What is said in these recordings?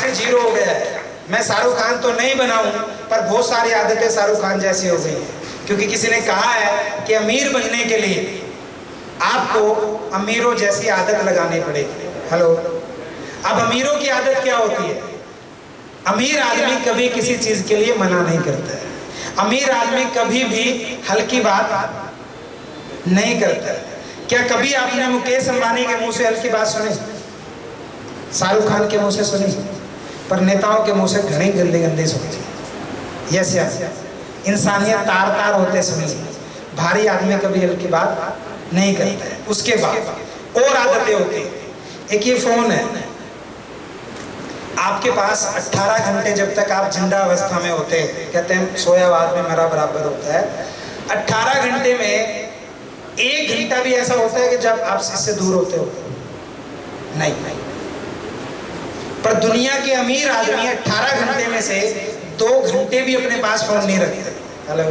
से 0 हो गया है। मैं शाहरुख खान तो नहीं बनाऊं, पर बहुत सारी आदतें शाहरुख खान जैसी हो गई हैं। क्योंकि किसी ने कहा है कि अमीर बनने के लिए आपको अमीरों जैसी आदत लगानी पड़ेगी। हेलो, अब अमीरों की आदत क्या होती है? अमीर आदमी कभी किसी चीज के लिए मना नहीं करता है। अमीर आदमी कभी भी हल्की बात नहीं करता। क्या कभी आपने मुकेश अंबानी के मुंह से हल्की बात सुनी? शाहरुख खान के मुंह से सुनी? पर नेताओं के मुंह से घनी गंदे गंदे सुनी। यस यस, इंसानियत तार तार होते सुनी। भारी आदमी कभी हल्की बात नहीं करता है। उसके बाद और आदतें होती है। एक ये फोन है, आपके पास 18 घंटे जब तक आप जिंदा अवस्था में होते हैं, कहते हैं सोया हुआ आदमी मरा बराबर होता है, 18 घंटे में 1 घंटा भी ऐसा होता है कि जब आप इससे दूर होते हो? नहीं। पर दुनिया के अमीर आदमी 18 घंटे में से 2 घंटे भी अपने पास फोन नहीं रखते। हेलो,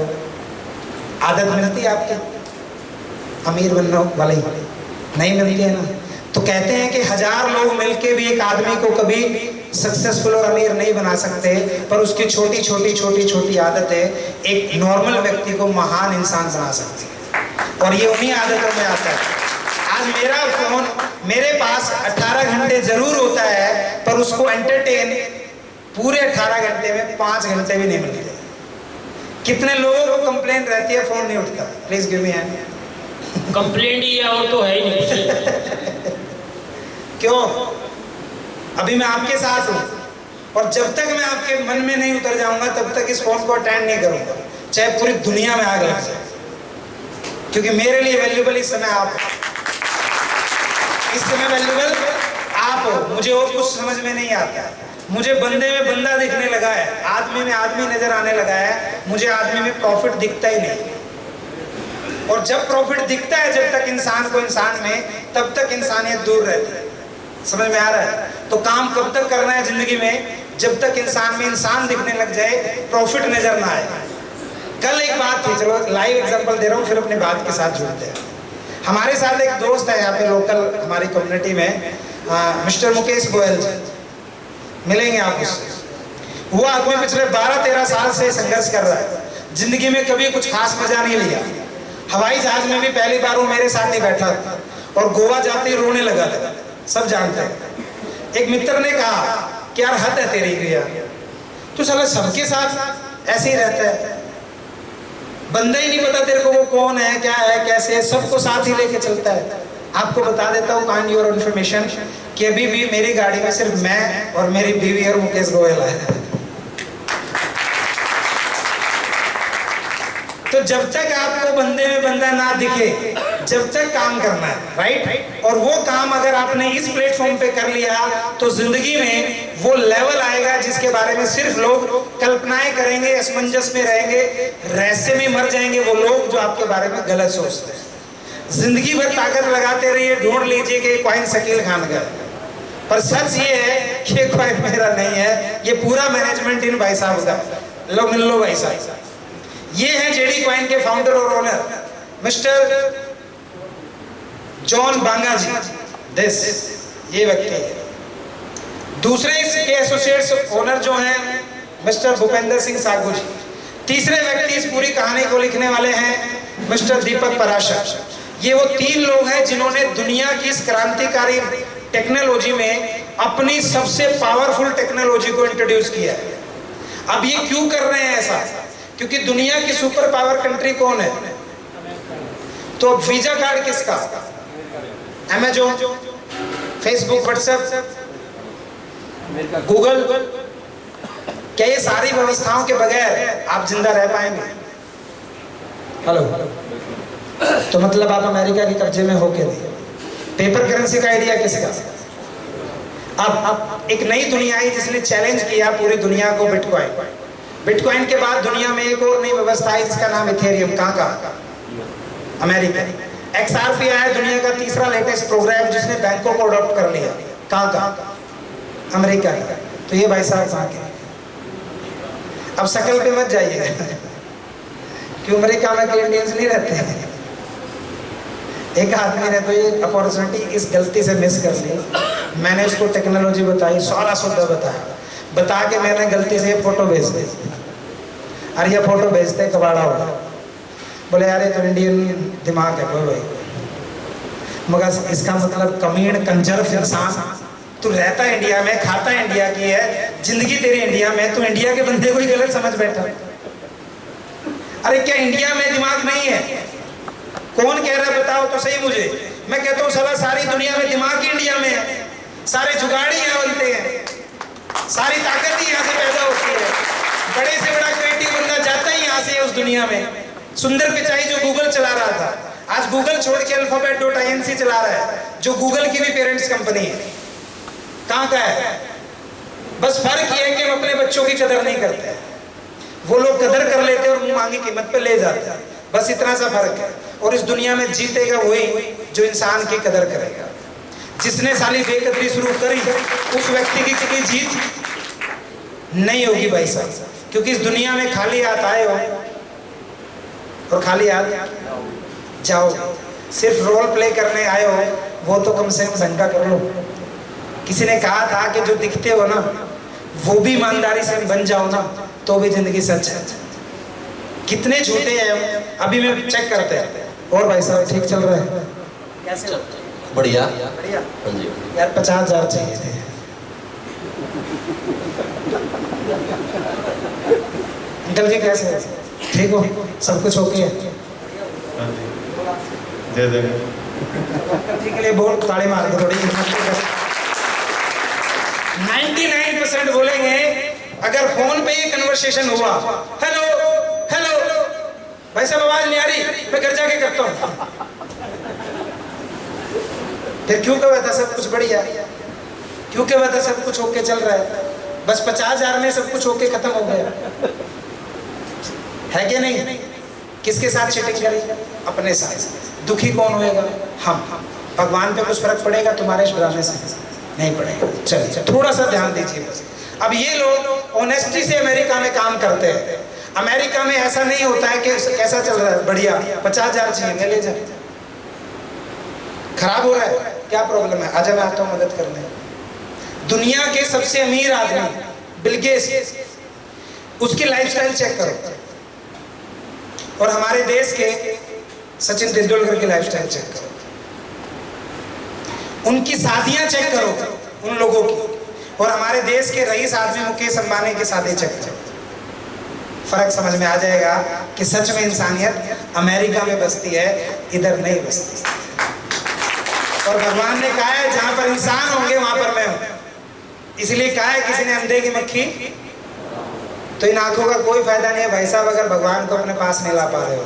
आदत मिलती है आपके अमीर बनने वाले? नहीं मिलती है ना। तो कहते हैं कि 1000 लोग मिलके भी एक आदमी को कभी सक्सेसफुल और अमीर नहीं बना सकते, पर उसकी छोटी छोटी आदतें एक नॉर्मल व्यक्ति को महान इंसान बना सकती है। और ये उन्हीं आदतों में आता है। आज मेरा फोन मेरे पास 18 घंटे जरूर होता है, पर उसको एंटरटेन पूरे 18 घंटे में 5 घंटे भी नहीं मिलते। कितने लोगों को कंप्लेंट रहती है फोन नहीं उठता? Please give me hand. Complaint ही और तो है ही नहीं। क्यों? अभी मैं आपके साथ हूं, और जब तक मैं आपके मन में नहीं उतर जाऊंगा तब तक इस फोन को अटेंड नहीं करूंगा, चाहे पूरी दुनिया में आग लग जाए। क्योंकि मेरे लिए वैल्यूबल इस समय आप हो, इस समय वैल्यूबल आप हो। मुझे और कुछ समझ में नहीं आता है। मुझे बंदे में बंदा दिखने लगा है, आदमी में आदमी नजर आने लगा है। मुझे आदमी में प्रॉफिट दिखता ही नहीं। और जब प्रॉफिट दिखता है, जब तक इंसान को इंसान में, तब तक इंसानियत दूर रहती है। समझ में आ रहा है? तो काम कब तक करना है जिंदगी में? जब तक इंसान में इंसान दिखने लग जाए, प्रॉफिट नजर ना आए। कल एक बात थी, चलो लाइव एग्जांपल दे रहा हूँ, फिर अपनी बात के साथ जुड़ते हैं। हमारे साथ एक दोस्त है यहाँ पे लोकल हमारी कम्युनिटी में, मिस्टर मुकेश गोयल जी, मिलेंगे आप उससे। वो आदमी पिछले 12-13 साल से संघर्ष कर रहा है। जिंदगी में कभी कुछ खास मजा नहीं लिया। हवाई जहाज में भी पहली बार वो मेरे साथ ही बैठा था, और गोवा जाते ही रोने लगा था। सब जानते हैं। एक मित्र ने कहा कि यार हद है तेरी क्रिया, तू साला सबके साथ ऐसे ही रहता है, बंदा ही नहीं पता तेरे को वो कौन है, क्या है, कैसे है, सबको साथ ही लेके चलता है। आपको बता देता हूँ काइंड योर इन्फॉर्मेशन कि अभी भी मेरी गाड़ी में सिर्फ मैं और मेरी बीवी और मुकेश गोयल है। तो जब तक आपको बंदे में बंदा ना दिखे, जब तक काम करना है, राइट? और वो काम अगर आपने इस प्लेटफॉर्म पे कर लिया, तो जिंदगी में वो लेवल आएगा जिसके बारे में सिर्फ लोग कल्पनाएं करेंगे, असमंजस में रहेंगे, रहस्य में मर जाएंगे वो लोग जो आपके बारे में गलत सोचते हैं। जिंदगी भर ताकत लगाते रहिए, ढूंढ लीजिए कि कॉइन शकील खान का, पर सच ये है कि कॉइन मेरा नहीं है, ये पूरा मैनेजमेंट इन भाई साहब का। लो मिल लो भाई साहब। ये है जेडी कॉइन के फाउंडर और owner mister John Banga ji. This ये व्यक्ति है। दूसरे इसके एसोसिएट्स ओनर जो हैं मिस्टर भूपेंद्र सिंह सागू जी। तीसरे व्यक्ति इस पूरी कहानी को लिखने वाले हैं मिस्टर दीपक पराशर। ये वो 3 लोग हैं जिन्होंने दुनिया की इस क्रांतिकारी टेक्नोलॉजी में अपनी सबसे पावरफुल टेक्नोलॉजी को इंट्रोड्यूस किया है। अब ये क्यों कर रहे हैं ऐसा? क्योंकि दुनिया की सुपर पावर कंट्री कौन है? तो वीजा कार्ड किसका? Amazon, Facebook, WhatsApp, Google. क्या ये सारी व्यवस्थाओं के बगैर आप जिंदा रह पाएंगे? हेलो, तो मतलब आप अमेरिका के कब्जे में होके नहीं। पेपर करेंसी का आइडिया किसका? अब एक नई दुनिया आई जिसने चैलेंज किया पूरी दुनिया को, बिटकॉइन। बिटकॉइन के बाद दुनिया में एक और नई व्यवस्था है जिसका नाम इथेरियम। कहाँ का? अमेरिका। XRP आया, दुनिया का तीसरा लेटेस्ट प्रोग्राम जिसने बैंकों को अडॉप्ट कर लिया। कहाँ का? अमेरिका का। तो ये भाई साहब कहाँ के? अब शकल पे मत जाइए कि अमेरिका में इंडियंस नहीं रहते हैं। एक आदमी ने तो ये अपॉर्चुनिटी इस गलती से मिस कर ली मैंने उसको टेक्नोलॉजी बताई, सारा सुविधा बताया, बता के मैंने गलती से ये फोटो भेज दी। अरे ये फोटो भेजते कबाड़ा होगा। बोले यार ये तो इंडियन दिमाग है। बोले भाई मगर इसका मतलब कमीण कंजर इंसान, तू रहता इंडिया में, खाता इंडिया की है, जिंदगी तेरी इंडिया में, तू इंडिया के बंदे को ही गलत समझ बैठा। अरे क्या इंडिया में दिमाग नहीं है? कौन कह रहा है बताओ तो सही मुझे। मैं कहता हूँ साला सारी दुनिया में दिमाग ही इंडिया में है, सारे जुगाड़ ही यहाँ बनते हैं, सारी ताकत ही यहाँ से पैदा होती है, बड़े से बड़ा क्रिएटिव बंदा जाता ही यहाँ से उस दुनिया में। सुंदर पिचाई जो गूगल चला रहा था, आज गूगल छोड़ के alphabet.inc चला रहा है, जो गूगल की भी पेरेंट्स कंपनी है। कहाँ का है? बस फर्क ये है कि हम अपने बच्चों की कदर नहीं करते, वो लोग कदर कर लेते हैं और मुंह मांगी कीमत पे ले जाते हैं, बस इतना सा फर्क है। और इस दुनिया में जीतेगा वही जो इंसान की कदर करेगा। जिसने साली बेकदरी शुरू करी उस व्यक्ति की कभी जीत नहीं होगी भाई साहब, क्योंकि इस दुनिया में खाली हाथ आए हो और खाली हाथ जाओ। सिर्फ रोल प्ले करने आए हो, वो तो कम से कम ढंग कर लो। किसी ने कहा था कि जो दिखते हो ना वो भी ईमानदारी से बन जाओ ना तो भी जिंदगी सच है। कितने झूठे हैं अभी मैं चेक करते हैं। और भाई साहब ठीक चल रहा है? कैसे? बढ़िया बढ़िया। हाँ जी। यार 50,000 चाहिए थे। अंकल जी कैसे? ठीक हो? सब कुछ ओके है? दे देंगे। ठीक है, बोल ताली मार दो थोड़ी। 99% बोलेंगे अगर फोन पे ये कन्वर्सेशन हुआ, हेलो हेलो भाई साहब आवाज नहीं आ रही, मैं घर जाके करता हूँ। फिर क्यों कहा था सब कुछ बढ़िया, क्यों कहा था सब कुछ ओके चल रहा है, बस 50,000 में सब कुछ ओके खत्म हो गया है कि नहीं? किसके साथ चीटिंग करेगा? अपने साथ। दुखी कौन होएगा? हम। भगवान पे कुछ फर्क पड़ेगा तुम्हारे इस ड्रामे से? नहीं पड़ेगा। चलिए थोड़ा सा ध्यान दीजिए बस। अब ये लोग ऑनेस्टी से अमेरिका में काम करते हैं। अमेरिका में ऐसा नहीं होता है कि कैसा चल रहा है, बढ़िया, 50,000 चाहिए ले जाए, खराब हो रहा है, क्या प्रॉब्लम है, आजा मैं आता हूँ मदद करने। दुनिया के सबसे अमीर आदमी बिल गेट्स, उसकी लाइफस्टाइल चेक करो, और हमारे देश के सचिन तेंदुलकर की लाइफस्टाइल चेक करो, उनकी शादियां चेक करो उन लोगों की, और हमारे देश के रईस आदमी मुकेश अंबानी की शादी चेक करो। फर्क समझ में आ जाएगा कि सच में इंसानियत अमेरिका में बसती है, इधर नहीं बसती। और भगवान ने कहा है जहां पर इंसान होंगे वहां पर मैं हूं, इसलिए कहा है किसी ने अंधे की मक्खी, तो इन आंखों का कोई फायदा नहीं है भाई साहब अगर भगवान को अपने पास नहीं ला पा रहे हो।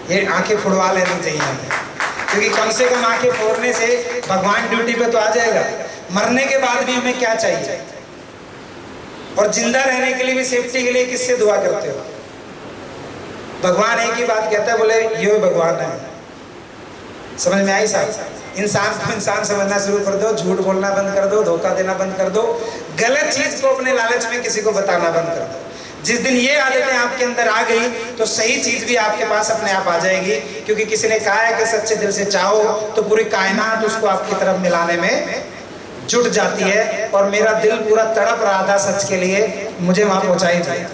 ये आंखें फुड़वा लेनी चाहिए हमें, क्योंकि कम से कम आंखें फोड़ने से भगवान ड्यूटी पे तो आ जाएगा। मरने के बाद भी हमें क्या चाहिए, और जिंदा रहने के लिए भी सेफ्टी के लिए किससे दुआ करते हो? भगवान एक ही बात कहता है, बोले ये भगवान है। समझ में आई साहब? इंसान को इंसान समझना शुरू कर दो, झूठ बोलना बंद कर दो, धोखा देना बंद कर दो, गलत चीज को अपने लालच में किसी को बताना बंद कर दो। जिस दिन ये आदतें आपके अंदर आ गई तो सही चीज भी आपके पास अपने आप आ जाएगी, क्योंकि किसी ने कहा है कि सच्चे दिल से चाहो तो पूरी कायनात उसको आपकी तरफ मिलाने में जुट जाती है। और मेरा दिल पूरा तड़प रहा था सच के लिए, मुझे वहां पहुंचाई जाए।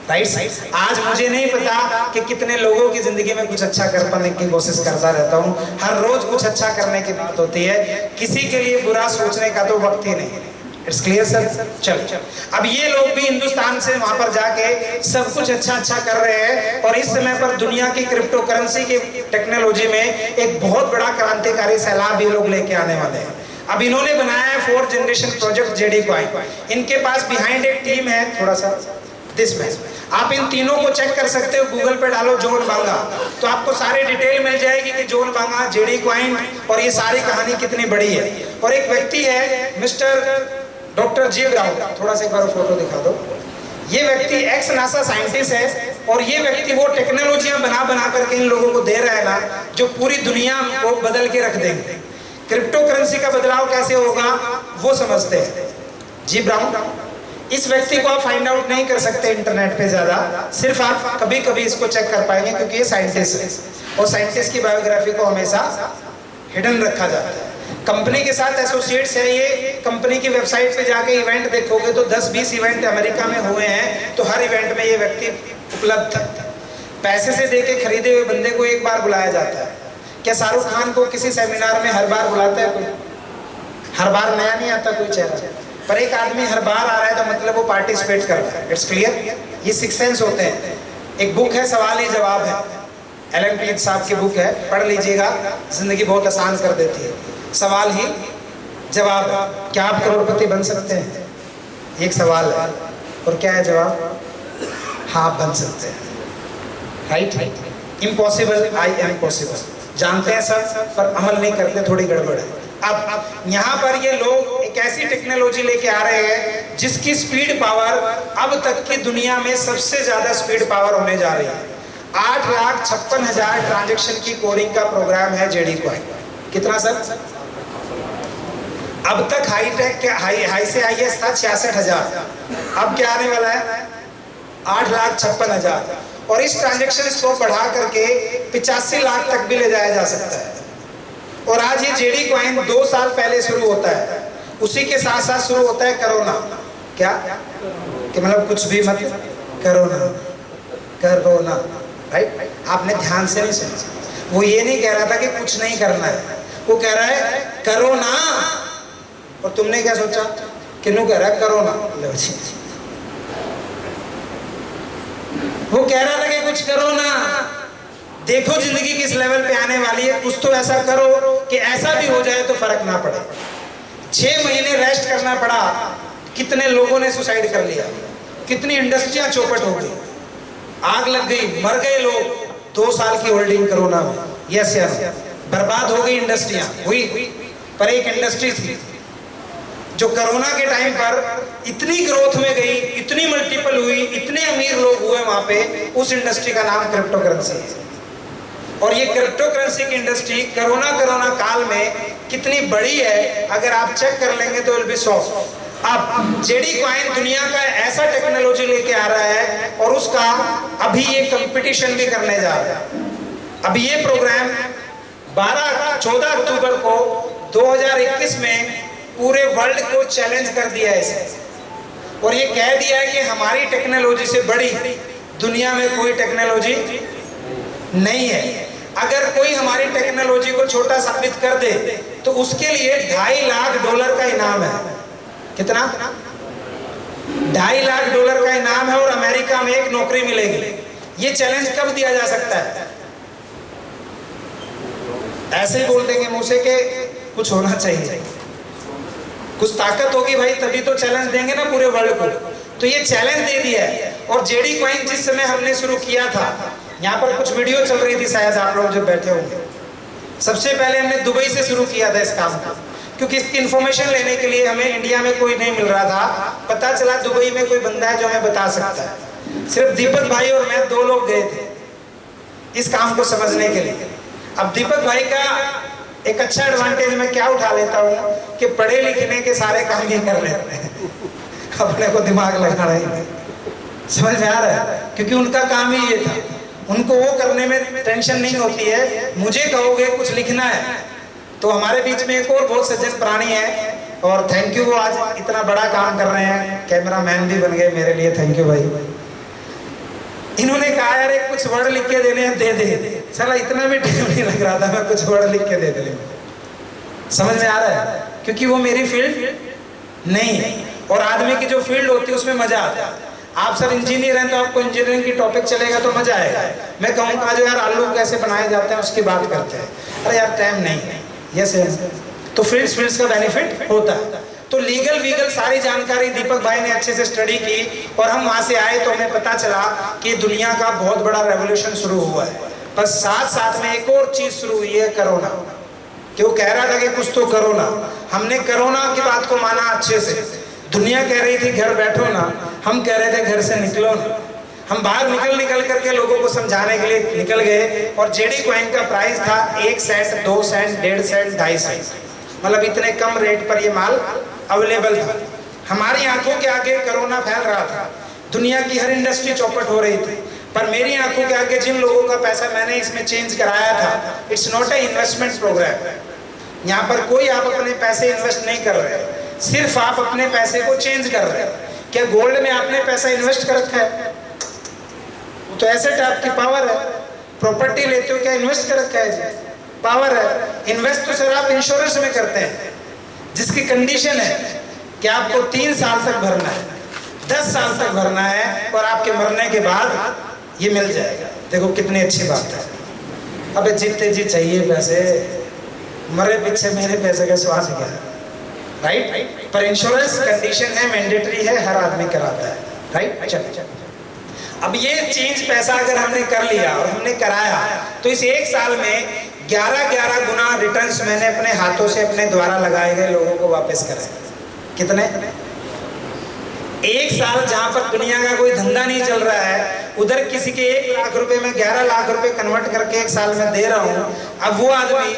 राइट? आज मुझे नहीं पता कि कितने लोगों की जिंदगी में कुछ अच्छा कर पाने की कोशिश करता रहता हूँ, हर रोज कुछ अच्छा करने की बात होती है, किसी के लिए बुरा सोचने का तो वक्त ही नहीं। It's clear sir? चलो, अब ये लोग भी हिंदुस्तान से वहां पर जाके सब कुछ अच्छा अच्छा कर रहे हैं, और इस समय पर दुनिया की क्रिप्टो करेंसी की टेक्नोलॉजी में एक बहुत बड़ा क्रांतिकारी सैलाब ये लोग लेके आने वाले हैं। अब इन्होंने बनाया है 4th generation project JD coin. इनके पास बिहाइंड एक टीम है, थोड़ा सा दिस में आप इन तीनों को चेक कर सकते हो। गूगल पे डालो जॉन बांगा तो आपको सारी डिटेल मिल जाएगी कि जॉन बांगा, जेडी कॉइन और ये सारी कहानी कितनी बड़ी है। और एक व्यक्ति है मिस्टर डॉक्टर जी ब्राउन, थोड़ा सा एक बार फोटो दिखा दो। ये व्यक्ति एक्स नासा साइंटिस्ट है, और ये व्यक्ति वो टेक्नोलॉजियां बना बना करके इन लोगों को दे रहा है ना जो पूरी दुनिया को बदल के रख देंगे। क्रिप्टो करेंसी का बदलाव कैसे होगा वो समझते हैं जी ब्राउन। इस व्यक्ति को आप फाइंड आउट नहीं कर सकते इंटरनेट पे ज्यादा, सिर्फ आप कभी कभी इसको चेक कर पाएंगे क्योंकि ये साइंटिस्ट है, और साइंटिस्ट की बायोग्राफी को हमेशा हिडन रखा जाता है। कंपनी के साथ एसोसिएट्स है ये। कंपनी की वेबसाइट पे जाके इवेंट देखोगे तो 10-20 इवेंट अमेरिका में हुए हैं, तो हर इवेंट में ये व्यक्ति उपलब्ध था। पैसे से देके खरीदे हुए बंदे को एक बार बुलाया जाता है। क्या शाहरुख खान को किसी सेमिनार में हर बार बुलाता है कोई? हर बार नया नहीं आता कोई चेहरा, पर एक आदमी हर बार आ रहा है तो मतलब वो पार्टिसिपेट कर रहा है। It's clear. ये 6 सेंस होते हैं। एक बुक है सवाल ही जवाब है, एलन क्लिक साहब की बुक है, पढ़ लीजिएगा, जिंदगी बहुत आसान कर देती है। सवाल ही जवाब है। क्या आप करोड़पति बन सकते हैं? एक सवाल है, और क्या है जवाब? हाँ आप बन सकते हैं। Right. Impossible, I am possible. जानते हैं सब, पर अमल नहीं करते, थोड़ी गड़बड़ है। अब यहाँ पर ये लोग एक ऐसी टेक्नोलॉजी लेके आ रहे हैं जिसकी स्पीड पावर अब तक की दुनिया में सबसे ज्यादा स्पीड पावर होने जा रही है। 8,56,000 ट्रांजैक्शन की कोडिंग का प्रोग्राम है जेडी कॉइन। कितना सर? अब तक हाई से हाईएस्ट था 66,000। अब क्या आने वाला है? 8,56,000। और इस ट्रांजैक्शन को बढ़ा करके 85 लाख तक भी ले जाया जा सकता है। और आज ये जेडी कॉइन 2 साल पहले शुरू होता है। उसी के साथ साथ शुरू होता है कोरोना। क्या कि मतलब कुछ भी मत कोरोना, राइट? आपने ध्यान से नहीं सुना। वो ये नहीं कह रहा था कि कुछ नहीं करना है, वो कह रहा है कोरोना। और तुमने क्या सोचा? किन्नू कह रहा है कोरोना। वो कह रहा था कि कुछ करो ना। देखो जिंदगी किस लेवल पे आने वाली है, कुछ तो ऐसा करो कि ऐसा भी हो जाए तो फर्क ना पड़े। 6 महीने रेस्ट करना पड़ा, कितने लोगों ने सुसाइड कर लिया, कितनी इंडस्ट्रियां चौपट हो गई, आग लग गई, मर गए लोग। 2 साल की होल्डिंग कोरोना में, यस यस, बर्बाद हो गई इंडस्ट्रियां। हुई, पर एक इंडस्ट्री थी जो कोरोना के टाइम पर इतनी ग्रोथ में गई, इतनी मल्टीपल हुई, इतने अमीर लोग हुए वहां पे। उस इंडस्ट्री का नाम क्रिप्टो करेंसी है। और ये क्रिप्टो करेंसी की इंडस्ट्री कोरोना काल में कितनी बड़ी है, अगर आप चेक कर लेंगे तो विल बी शॉक्ड। अब जेडी कॉइन दुनिया का ऐसा टेक्नोलॉजी लेके आ रहा है और उसका अभी ये कंपटीशन भी करने जा रहा है। अभी ये प्रोग्राम 14 अक्टूबर को 2021 में पूरे वर्ल्ड को चैलेंज कर दिया है इसे, और ये कह दिया है कि हमारी टेक्नोलॉजी से बड़ी दुनिया में कोई टेक्नोलॉजी नहीं है। अगर कोई हमारी टेक्नोलॉजी को छोटा साबित कर दे तो उसके लिए $2.5 लाख का इनाम है। कितना? $2.5 लाख का इनाम है, और अमेरिका में एक नौकरी मिलेगी। ये चैलेंज कब दिया जा सकता है? ऐसे ही बोल देंगे मुंह से कि कुछ होना चाहिए, कुछ ताकत होगी भाई, तभी तो चैलेंज देंगे ना पूरे वर्ल्ड को। तो ये चैलेंज दे दिया है। और जेडी कॉइन जिस समय हमने शुरू किया था, यहाँ पर कुछ वीडियो चल रही थी, शायद आप लोग जो बैठे होंगे। सबसे पहले हमने दुबई से शुरू किया था इस काम को, क्योंकि इसकी इन्फॉर्मेशन लेने के लिए हमें इंडिया में कोई नहीं मिल रहा था। पता चला दुबई में कोई बंदा है जो हमें बता सकता है। सिर्फ दीपक भाई और मैं 2 लोग गए थे इस काम को समझने के लिए। अब दीपक भाई का एक अच्छा एडवांटेज मैं क्या उठा लेता हूँ कि पढ़े लिखने के सारे काम ही कर लेते हैं, अपने को दिमाग लगाना ही नहीं। समझ में आ रहा है? क्योंकि उनका काम ही ये था, उनको वो करने में टेंशन नहीं होती है। मुझे कहोगे कुछ लिखना है, तो हमारे बीच में एक और बहुत सज्जन प्राणी है, और थैंक यू, वो आज इतना बड़ा काम कर रहे हैं, कैमरा मैन भी बन गए मेरे लिए, थैंक यू भाई। इन्होंने कहा यार एक कुछ वर्ड लिख के देने हैं, दे दे। साला इतना भी टाइम नहीं लग रहा था, मैं कुछ वर्ड लिख के दे दे। समझ में आ रहा है? क्योंकि वो मेरी फील्ड नहीं है, और आदमी की जो फील्ड होती है उसमें मजा आता है। आप सर इंजीनियर हैं तो आपको इंजीनियरिंग की टॉपिक चलेगा तो मजा आएगा। मैं कहूँगा जो यार आलू कैसे बनाए जाते हैं उसकी बात करते हैं, अरे यार टाइम नहीं है, यस यस। तो फील्ड्स का बेनिफिट होता है। तो लीगल वीगल सारी जानकारी दीपक भाई ने अच्छे से स्टडी की, और हम वहाँ से आए तो हमें पता चला कि दुनिया का बहुत बड़ा रेवोल्यूशन शुरू हुआ है। पर साथ साथ में एक और चीज शुरू हुई है, कोरोना। कि वो कह रहा था कि कुछ तो करो ना। हमने कोरोना की बात को माना अच्छे से। दुनिया कह रही थी घर बैठो ना, हम कह रहे थे घर से निकलो ना। हम बाहर निकल करके लोगों को समझाने के लिए निकल गए। और जेडी कॉइन का प्राइस था 1 सेंट, 2 सेंट, 1.5 सेंट, 2.5 सेंट, मतलब इतने कम रेट पर ये माल अवेलेबल था। हमारी आंखों के आगे कोरोना फैल रहा था, दुनिया की हर इंडस्ट्री चौपट हो रही थी, पर मेरी आंखों के आगे जिन लोगों का पैसा मैंने इसमें चेंज कराया था, it's not a investment programme. यहाँ पर कोई आप अपने पैसे इन्वेस्ट नहीं कर रहे, सिर्फ आप अपने पैसे को चेंज कर रहे हैं। क्या गोल्ड में आपने पैसा इन्वेस्ट कर रखा है? वो तो एसेट है, आपकी पावर है। प्रॉपर्टी लेते हो, क्या इन्वेस्ट कर रखा है? पावर है। इन्वेस्ट तो सर आप इंश्योरेंस में करते हैं, जिसकी कंडीशन है कि आपको 3 साल तक भरना है, 10 साल तक भरना है, और आपके मरने के बाद ये मिल जाएगा। देखो कितनी अच्छी बात है। अबे जीते जी चाहिए पैसे, मरे पीछे मेरे पैसे का स्वाद क्या है, राइट? पर इंश्योरेंस कंडीशन है, मैंडेटरी है, हर आदमी कराता है, राइट? चलो, अब ये चेंज पैसा अगर हमने कर लिया और हमने कराया, तो इस 1 साल में 11 गुना रिटर्न्स मैंने अपने हाथों से अपने द्वारा लगाए गए लोगों को वापस कराए। कितने? 1 साल जहां पर दुनिया का कोई धंधा नहीं चल रहा है, उधर किसी के 1 लाख रुपए में 11 लाख रुपए कन्वर्ट करके 1 साल में दे रहा हूं। अब वो आदमी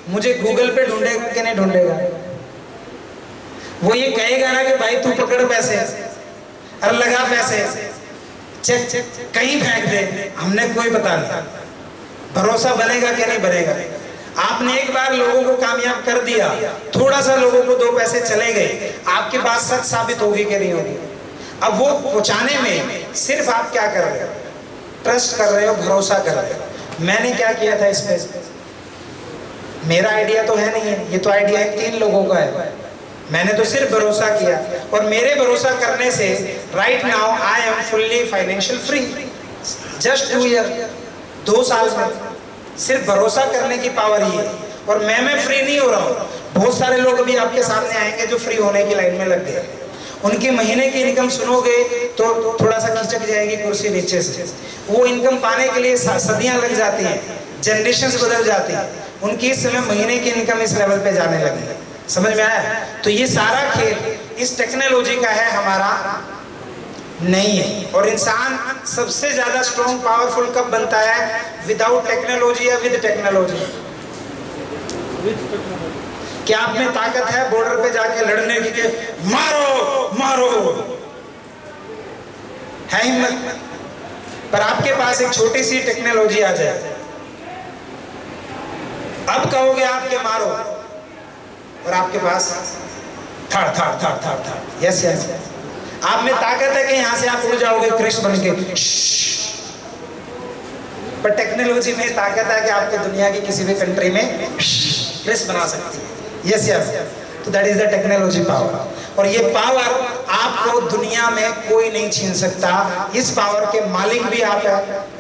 मुझे गूगल पे ढूंढेगा कि नहीं ढूंढेगा? वो ये कहेगा ना कि भाई तू पकड़ पैसे और लगा पैसे, चेक कहीं फेंक दे, हमने कोई पता नहीं। भरोसा बनेगा कि नहीं बनेगा? आपने एक बार लोगों को कामयाब कर दिया, थोड़ा सा लोगों को 2 पैसे चले गए, आपकी बात सच साबित होगी कि नहीं होगी? अब वो पहुंचाने में सिर्फ आप क्या कर रहे हो? ट्रस्ट कर रहे हो, भरोसा कर रहे हो। मैंने क्या किया था इस पे? मेरा आइडिया तो है नहीं है, ये तो आइडिया 3 लोगों का है। मैंने तो सिर्फ भरोसा किया, और मेरे भरोसा करने से right now I am fully financial free. Just 2 year, 2 साल में सिर्फ भरोसा करने की पावर ही है। और मैं फ्री नहीं हो रहा हूँ। बहुत सारे लोग अभी आपके सामने आएंगे जो फ्री होने की लाइन में लग गए। उनकी महीने की इनकम सुनोगे तो थोड़ा सा खिंचक जाएगी कुर्सी नीचे से। वो इनकम पाने के लिए सदियां लग जाती हैं, जनरेशंस बदल जाती हैं। उनकी इस समय महीने की इनकम इस लेवल पे जाने लगी है। समझ में आया? तो ये सारा खेल इस टेक्नोलॉजी का है, हमारा नहीं है। और इंसान सबसे ज्यादा स्ट्रॉन्ग पावरफुल कब बनता है? विदाउट टेक्नोलॉजी या विद टेक्नोलॉजी? क्या आप में ताकत है बॉर्डर पे जाके लड़ने की के मारो मारो? है हिम्मत? पर आपके पास एक छोटी सी टेक्नोलॉजी आ जाए, अब कहोगे आपके मारो, और आपके पास थड़ थड़ थड़ थड़ थड़, यस यस, आप में ताकत है कि यहां से आप उड़ जाओगे कृष्ण बन के। पर टेक्नोलॉजी में ताकत है कि आपको दुनिया की किसी भी कंट्री में कृष्ण बना सकती है। यस यस, तो that is the technology power. और ये पावर आपको दुनिया में कोई नहीं छीन सकता। इस पावर के मालिक भी आप है,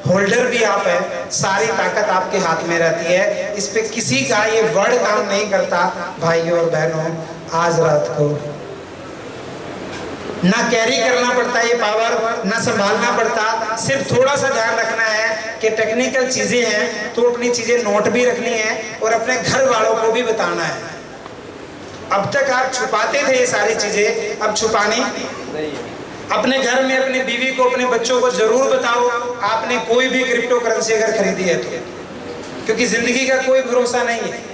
होल्डर भी आप है, सारी ताकत आपके हाथ में रहती है। इस पे किसी का ये वर्ड काम नहीं करता। भाइयों और बहनों, आज रात को ना कैरी करना पड़ता ये पावर, ना संभालना पड़ता, सिर्फ थोड़ा सा ध्यान रखना है कि टेक्निकल चीजें हैं तो अपनी चीजें नोट भी रखनी है और अपने घर वालों को भी बताना है। अब तक आप छुपाते थे ये सारी चीजें, अब छुपानी नहीं। अपने घर में अपनी बीवी को, अपने बच्चों को जरूर बताओ आपने कोई भी क्रिप्टो करेंसी अगर खरीदी है तो, क्योंकि जिंदगी का कोई भरोसा नहीं है।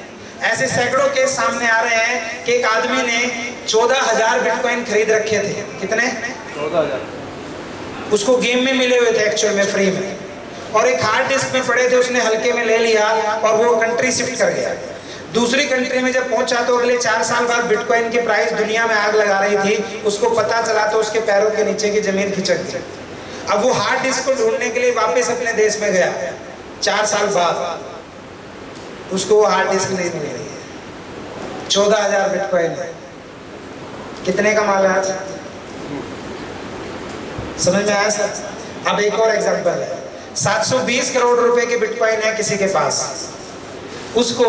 ऐसे सैकड़ों केस सामने आ रहे हैं कि एक आदमी ने 14,000 बिटकॉइन खरीद रखे थे। कितने? 14,000। उसको गेम में मिले हुए थे एक्चुअल में, फ्री में, और एक हार्ड डिस्क में पड़े थे, उसने हल्के में ले लिया और वो कंट्री शिफ्ट कर गया। दूसरी कंट्री में जब पहुंचा तो अगले 4 साल बाद बिटकॉइन की प्राइस दुनिया में आग लगा रही थी। उसको पता चला तो उसके पैरों के नीचे की जमीन खिसक गई। अब वो हार्ड डिस्क को ढूंढने के लिए वापस अपने देश में गया। 4 साल बाद उसको वो हार्ड डिस्क नहीं मिल रही है। 14,000 बिटकॉइन है। कितने का माल है आज? समझ में आया सर? अब एक और एग्जांपल है। 720 करोड़ रुपए के बिटकॉइन है किसी के पास, उसको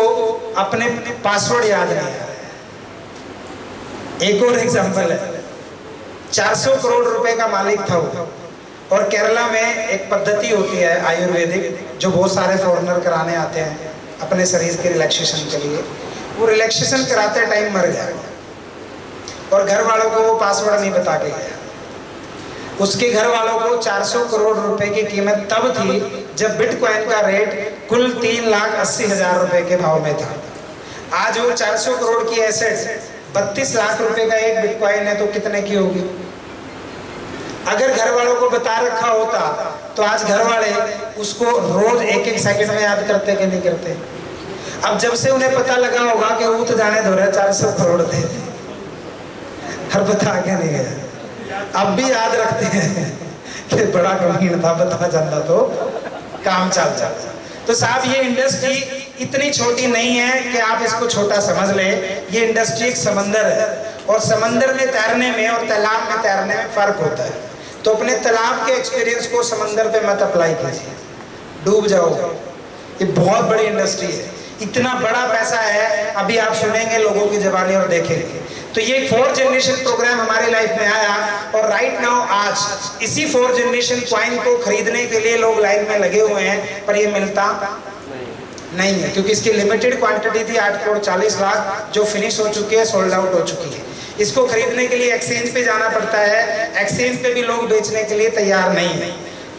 अपने पासवर्ड याद नहीं है। एक और एग्जांपल है, 400 करोड़ रुपए का मालिक था वो, और केरला में एक पद्धति होती है आयुर्वेदिक, जो बहुत सारे फॉरेनर कराने आते हैं अपने शरीर के रिलैक्सेशन के लिए। वो रिलैक्सेशन कराते टाइम मर गया और घर वालों को वो पासवर्ड नहीं बता के गया। उसके घर वालों को 400 करोड़ रुपए की कीमत तब थी जब बिटकॉइन का रेट कुल 3,80,000 रुपए के भाव में था। आज वो 400 करोड़ की एसेट 32 लाख रुपए का एक बिटकॉइन है, तो कितने की होगी? अगर घर वालों को बता रखा होता तो आज घर वाले उसको रोज 1-1 सेकंड में याद करते कि नहीं करते? अब जब से उन्हें पता लगा होगा कि वो तो जाने दो रहे 400 करोड़ थे, हर पता आगे नहीं गया, अब भी याद रखते हैं कि बड़ा कमीन था, पता चलता तो काम चल जाता। तो साहब ये इंडस्ट्री इतनी छोटी नहीं है कि आप इसको छोटा समझ लें। ये इंडस्ट्री एक समंदर है और समंदर में तैरने में और तालाब में तैरने में फर्क होता है। तो अपने तालाब के एक्सपीरियंस को समंदर पे मत अप्लाई कीजिए, डूब जाओगे। ये बहुत बड़ी इंडस्ट्री है, इतना बड़ा पैसा है, अभी आप सुनेंगे लोगों की ज़बानी और देखेंगे। तो ये 4 जनरेशन प्रोग्राम हमारी लाइफ में आया और राइट नाउ आज इसी 4 जनरेशन कॉइन को खरीदने के लिए लोग लाइन में लगे हुए हैं, पर ये मिलता नहीं है क्योंकि इसकी लिमिटेड क्वांटिटी थी 8 करोड़ 40 लाख जो फिनिश हो चुकी है, सोल्ड आउट हो चुकी है। इसको खरीदने के लिए एक्सचेंज पे जाना पड़ता है, एक्सचेंज पे भी लोग बेचने के लिए तैयार नहीं है।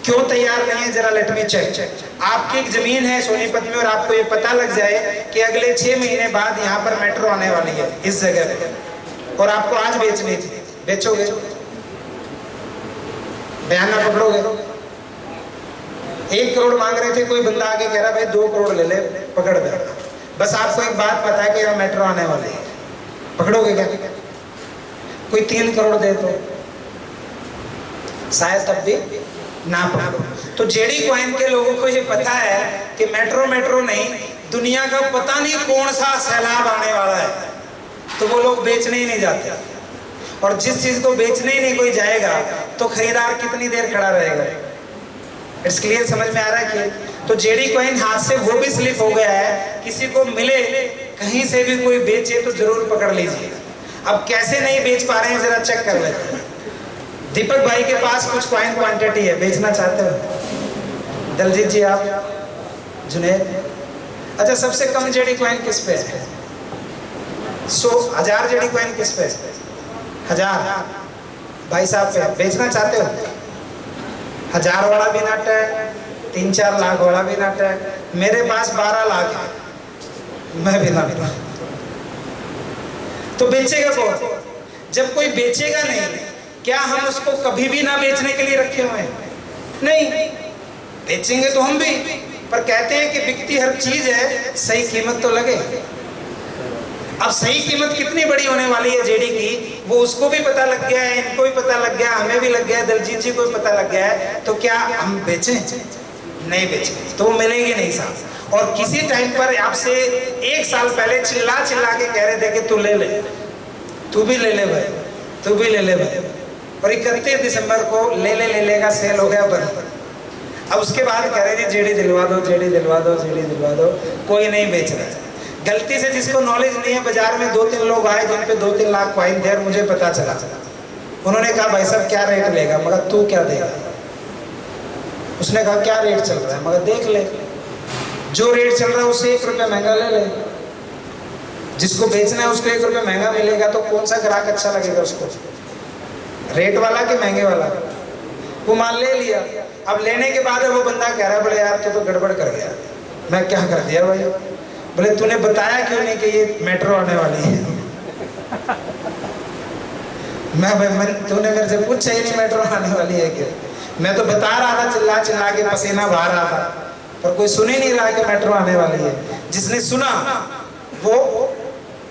क्यों तैयार नहीं है, जरा लेट मी चेक। आपकी एक जमीन है सोनीपत में और आपको ये पता लग जाए कि अगले 6 महीने बाद यहाँ पर मेट्रो आने वाली है इस जगह पे, और आपको आज बेचनी थी, बेचोगे? बयान ना पकड़ोगे? 1 करोड़ मांग रहे थे, कोई बंदा आके कह रहा भाई 2 करोड़ ले ले, पकड़ दे। बस आपको एक बात पता है कि यहाँ मेट्रो आने वाली है, पकड़ोगे क्या? कोई 3 करोड़ दे तो शायद तब भी ना पकड़ो। तो जेडी कॉइन के लोगों को ये पता है कि मेट्रो नहीं, दुनिया का पता नहीं कौन सा सैलाब आने वाला है, तो वो लोग बेचने ही नहीं जाते। और जिस चीज को बेचने ही नहीं कोई जाएगा तो खरीदार कितनी देर खड़ा रहेगा? इट्स क्लियर, समझ में आ रहा है कि तो जेडी कॉइन हाथ से वो भी स्लिप हो गया है, किसी को मिले कहीं से भी कोई बेचे तो जरूर पकड़ लीजिए। अब कैसे नहीं बेच पा रहे हैं जरा चेक कर लेते हैं। दीपक भाई के पास कुछ कॉइन क्वांटिटी है, बेचना चाहते हो? दलजीत जी आप, जुनेद, अच्छा सबसे कम जेडी कॉइन किस पे है? 100,000 जेडी कॉइन किस पे? 1000 भाई साहब पे। बेचना चाहते हो? 1000 वाला भी नट है, 3-4 लाख वाला भी नट है, मेरे पास 12 लाख है, मैं भी नट हूं। तो बेचेगा कौन? जब कोई बेचेगा नहीं, क्या हम उसको कभी भी ना बेचने के लिए रखे हुए हैं? नहीं, बेचेंगे तो हम भी, पर कहते हैं कि बिकती हर चीज है, सही कीमत तो लगे। अब सही कीमत कितनी बड़ी होने वाली है जेडी की, वो उसको भी पता लग गया है, इनको भी पता लग गया, हमें भी लग गया है, दलजीत जी को भी पता लग गया है। तो क्या हम बेचें? नहीं बेचें तो वो मिलेंगे नहीं साहब। और किसी टाइम पर आपसे 1 साल पहले चिल्ला के कह रहे थे कि तू ले ले, तू भी ले ले भाई, तू भी ले ले भाई, और 31 दिसंबर को ले का सेल हो गया बंद। अब उसके बाद कह रहे थे जेडी दिलवा दो, जेडी दिलवा दो, जेडी दिलवा दो, कोई नहीं बेच रहा। गलती से जिसको नॉलेज नहीं है, बाजार में 2-3 लोग आए जिन पे 2-3 लाख कॉइन थे और मुझे पता चला, उन्होंने कहा भाई साहब क्या रेट लेगा? मगर तू क्या देगा? उसने कहा क्या रेट चल रहा है? मगर देख ले, जो रेट चल रहा है उससे 1 रुपया महंगा ले ले। जिसको बेचना है उसको 1 रुपया महंगा मिलेगा तो कौन सा ग्राहक अच्छा लगेगा उसको? रेट वाला कि महंगे वाला? वो माल ले लिया। अब लेने के बाद वो बंदा कह रहा है बोले यार तू तो गड़बड़ कर गया। मैं क्या कर दिया भाई? बोले तूने बताया क्यों नहीं कि ये मेट्रो आने वाली है? मैं भाई तूने मेरे से पूछा ही नहीं मेट्रो आने वाली है क्या? मैं तो बता रहा था, चिल्ला के पसीना बहा रहा था, पर कोई सुन ही नहीं रहा कि मेट्रो आने वाली है। जिसने सुना वो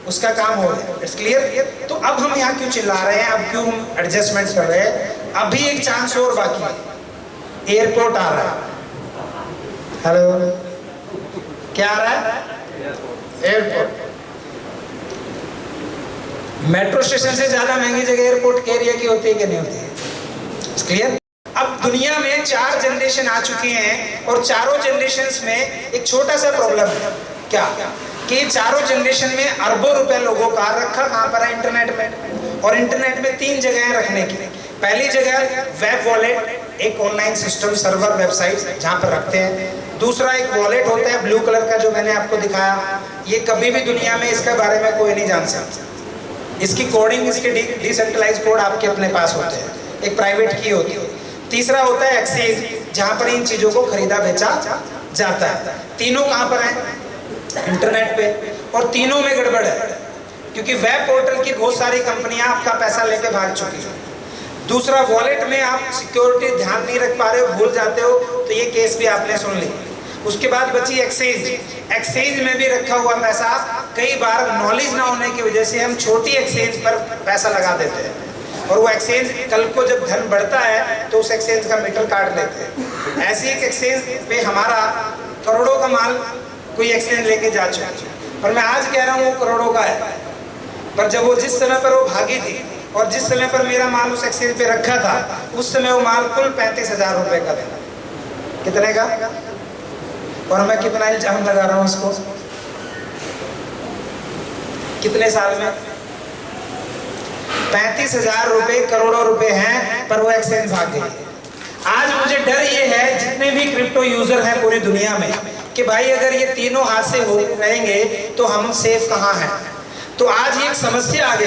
उसका काम हो गया। It's clear. तो अब हम यहाँ क्यों चिल्ला रहे हैं, अब क्यों हम एडजस्टमेंट कर रहे हैं? अभी एक चांस और बाकी है, एयरपोर्ट आ रहा है। हेलो, क्या आ रहा है? एयरपोर्ट। मेट्रो स्टेशन से ज्यादा महंगी जगह एयरपोर्ट के एरिया की होती है कि नहीं होती है? It's clear. अब दुनिया में 4 जनरेशन आ चुकी हैं और चारों जनरेशन्स में एक छोटा सा प्रॉब्लम है। क्या? कि चारों जनरेशन में अरबों रुपए लोगों का रखा कहाँ पर है? इंटरनेट में। और इंटरनेट में 3 जगह रखने की। पहली जगह वेब वॉलेट, एक ऑनलाइन सिस्टम, सर्वर, वेबसाइट जहाँ पर रखते हैं। दूसरा एक वॉलेट होता है ब्लू कलर का जो मैंने आपको दिखाया, ये कभी भी दुनिया में इसके बारे में कोई नहीं जान सकता। इसकी कोडिंग, इसके डिसेंट्रलाइज कोड आपके अपने पास होते हैं, एक प्राइवेट की होती है। तीसरा होता है एक्सचेंज, जहाँ पर इन चीज़ों को खरीदा बेचा जाता है। तीनों कहाँ पर हैं? इंटरनेट पे। और तीनों में गड़बड़ है, क्योंकि वेब पोर्टल की बहुत सारी कंपनियां आपका पैसा लेके भाग चुकी हैं। दूसरा, वॉलेट में आप सिक्योरिटी ध्यान नहीं रख पा रहे हो, भूल जाते हो, तो ये केस भी आपने सुन ली। उसके बाद बची एक्सचेंज। एक्सचेंज में भी रखा हुआ पैसा कई बार नॉलेज ना होने की वजह से हम छोटी एक्सचेंज पर पैसा लगा देते हैं, और वो एक्सचेंज कल को जब धन बढ़ता है तो उस एक्सचेंज का मीटर काट लेते हैं। ऐसी एक एक्सचेंज पे हमारा करोड़ों का माल कोई एक्सचेंज लेके जा चुका है, और मैं आज कह रहा हूँ वो करोड़ों का है, पर जब वो जिस समय पर वो भागी थी और जिस समय पर मेरा माल उस एक्सचेंज पे रखा था, उस समय वो माल कुल 35,000 रुपए का था। कितने का? और मैं कितना इल्जाम लगा रहा हूँ उसको, कितने साल में? 35,000 रुपए करोड़ों रुपए हैं, पर वो एक्सचेंज भाग गई। आज मुझे डर ये है, जितने भी क्रिप्टो यूजर हैं पूरी दुनिया में, कि भाई अगर ये तीनों हाथ से हो रहेंगे तो हम सेफ कहाँ हैं। तो आज ये एक समस्या आ गई।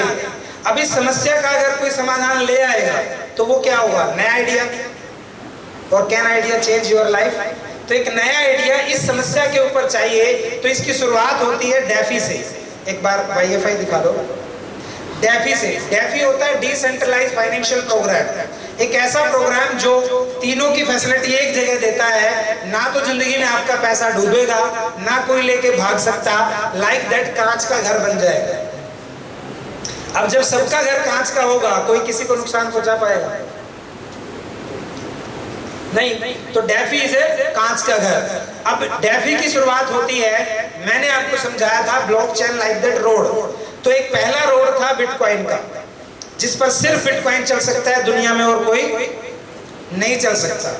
अब इस समस्या का अगर कोई समाधान ले आएगा तो वो क्या होगा? नया आइडिया। और can idea change your life? तो एक नया आइडिया इस समस्या के ऊपर चाहिए, तो इसकी शुरुआत होती है डेफी से। एक बार वाईएफआई दिखा दो। डेफी से, डेफी होता है डिसेंट्रलाइज्ड फाइनेंशियल प्रोग्राम। एक ऐसा प्रोग्राम जो तीनों की फैसिलिटी एक जगह देता है, ना तो जिंदगी में आपका पैसा डूबेगा, ना कोई लेके भाग सकता, लाइक दैट कांच का घर बन जाएगा। अब जब सबका घर कांच का होगा, कोई किसी को नुकसान पहुंचा पाएगा? नहीं। तो डेफी से कांच का घर। अब डेफी की शुरुआत होती है, मैंने आपको समझाया था ब्लॉकचेन लाइक दैट रोड। तो एक पहला रोड था बिटकॉइन का, जिस पर सिर्फ बिटकॉइन चल सकता है, दुनिया में और कोई नहीं चल सकता।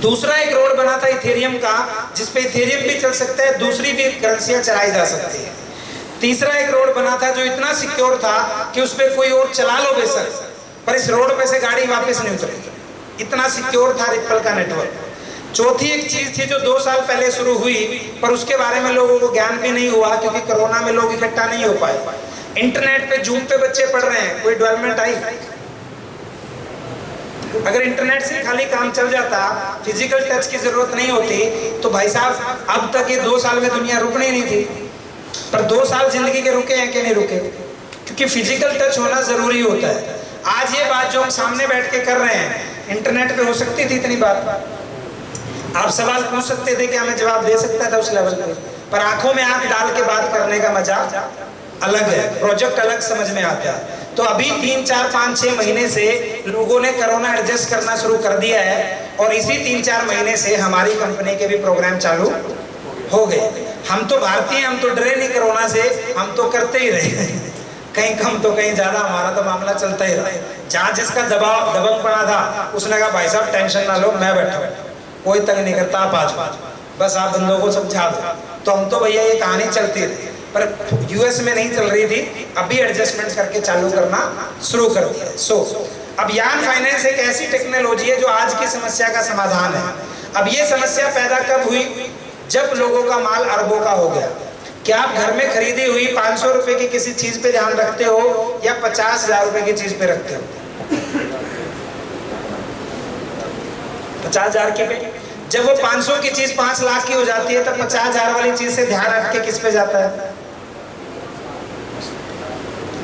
दूसरा एक रोड बना था इथेरियम का, जिस पे इथेरियम भी चल सकता है, दूसरी भी करेंसियां चलाई जा सकती है। तीसरा एक रोड बना था जो इतना सिक्योर था कि उस पर कोई और चला लो बेशक, पर इस रोड पे से गाड़ी वापस नहीं उतरेगी, इतना सिक्योर था रिपल का नेटवर्क। चौथी एक चीज थी जो 2 साल पहले शुरू हुई, पर उसके बारे में लोगों को ज्ञान भी नहीं हुआ, क्योंकि कोरोना में लोग इकट्ठा नहीं हो पाए। इंटरनेट पे जूम पे बच्चे पढ़ रहे हैं, कोई डेवलपमेंट आई? अगर इंटरनेट से खाली काम चल जाता, फिजिकल टच की जरूरत नहीं होती, तो भाई साहब अब तक ये 2 साल में दुनिया रुकनी नहीं थी। पर 2 साल जिंदगी के रुके हैं कि नहीं रुके? क्योंकि फिजिकल टच होना जरूरी होता है। आज ये बात जो हम सामने बैठ के कर रहे हैं, इंटरनेट पे हो सकती थी इतनी बात? आप सवाल पूछ सकते थे कि हमें जवाब दे सकता था उस लेवल पे, पर आंखों में आंख डाल के बात करने का मजा अलग है, प्रोजेक्ट अलग समझ में आता है। तो अभी 3, 4, 5, 6 महीने से लोगों ने कोरोना एडजस्ट करना शुरू कर दिया है, और इसी 3, 4 महीने से हमारी कंपनी के भी प्रोग्राम चालू हो गए। हम तो भारतीय, हम तो डरे नहीं कोरोना से, हम तो करते ही रहे, कहीं कम तो कहीं ज्यादा, हमारा तो मामला चलता ही रहा। जहाँ जिसका दबाव दबंग पड़ा था, उसने कहा भाई साहब टेंशन ना लो, मैं बैठा, कोई तंग नहीं करता, आप आ जाओ, बस आप बंदों को समझा दो। तो हम तो भैया ये कहानी चलती रही, पर यूएस में नहीं चल रही थी, अभी एडजस्टमेंट करके चालू करना शुरू कर दिया। अब यान फाइनेंस एक ऐसी टेक्नोलॉजी है जो आज की समस्या का समाधान है। अब ये समस्या पैदा कब हुई? जब लोगों का माल अरबों का हो गया। क्या आप घर में खरीदी हुई 500 रुपए की किसी चीज पे ध्यान रखते हो, या 50,000 रुपए की चीज पे रखते हो? 50,000 की पे? जब वो 500 की चीज 5 लाख की हो जाती है, तब 50,000 वाली चीज से ध्यान हट के किस पे जाता है?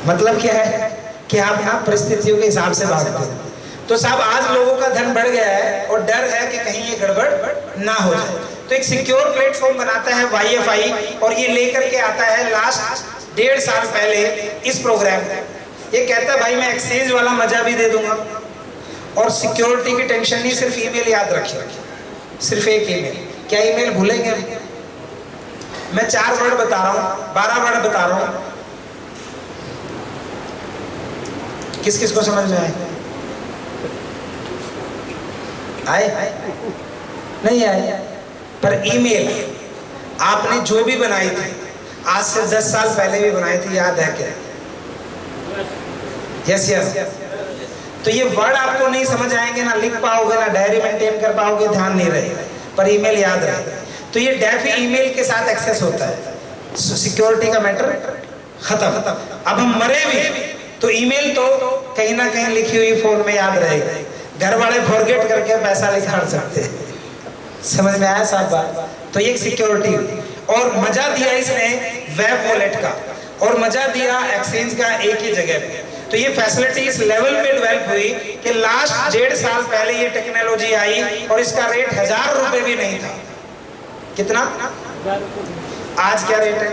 मतलब क्या है कि आप यहाँ परिस्थितियों के हिसाब से भागते हैं। तो साहब आज लोगों का धन बढ़ गया है, और डर है कि कहीं ये गड़बड़ ना हो जाए। तो एक सिक्योर प्लेटफॉर्म बनाता है वाईएफआई, और ये लेकर के आता है लास्ट 1.5 साल पहले इस प्रोग्राम को। ये कहता है भाई मैं एक्सचेंज वाला मजा भी दे दूंगा, और सिक्योरिटी की टेंशन नहीं, सिर्फ ईमेल याद रखिए, सिर्फ एक ईमेल। क्या ईमेल भूलेंगे? मैं 4 वर्ड बता रहा हूँ, 12 वर्ड बता रहा हूँ, किस किस को समझ में आए? नहीं आए? पर ईमेल आपने जो भी बनाई थी, आज से 10 साल पहले भी बनाई थी, याद है क्या? Yes yes. तो ये वर्ड आपको नहीं समझ आएंगे, ना लिख पाओगे, ना डायरी मेंटेन कर पाओगे, ध्यान नहीं रहेगा, पर ईमेल याद रहेगा। तो ये डेफी ईमेल के साथ एक्सेस होता है, सिक्योरिटी का मैटर खत्म। अब हम मरे भी तो ईमेल तो कहीं ना कहीं लिखी हुई फोन में याद रहेगी, घर वाले फॉरगेट करके पैसा निकाल सकते हैं। समझ में आया साहब बात? तो ये सिक्योरिटी, और मजा दिया इसने वेब वॉलेट का, और मजा दिया एक्सचेंज का एक ही जगह पे। तो ये फैसिलिटी इस लेवल पे डेवलप हुई कि लास्ट 1.5 साल पहले ये टेक्नोलॉजी आई, और इसका रेट 1000 रुपए भी नहीं था। कितना? आज क्या रेट है?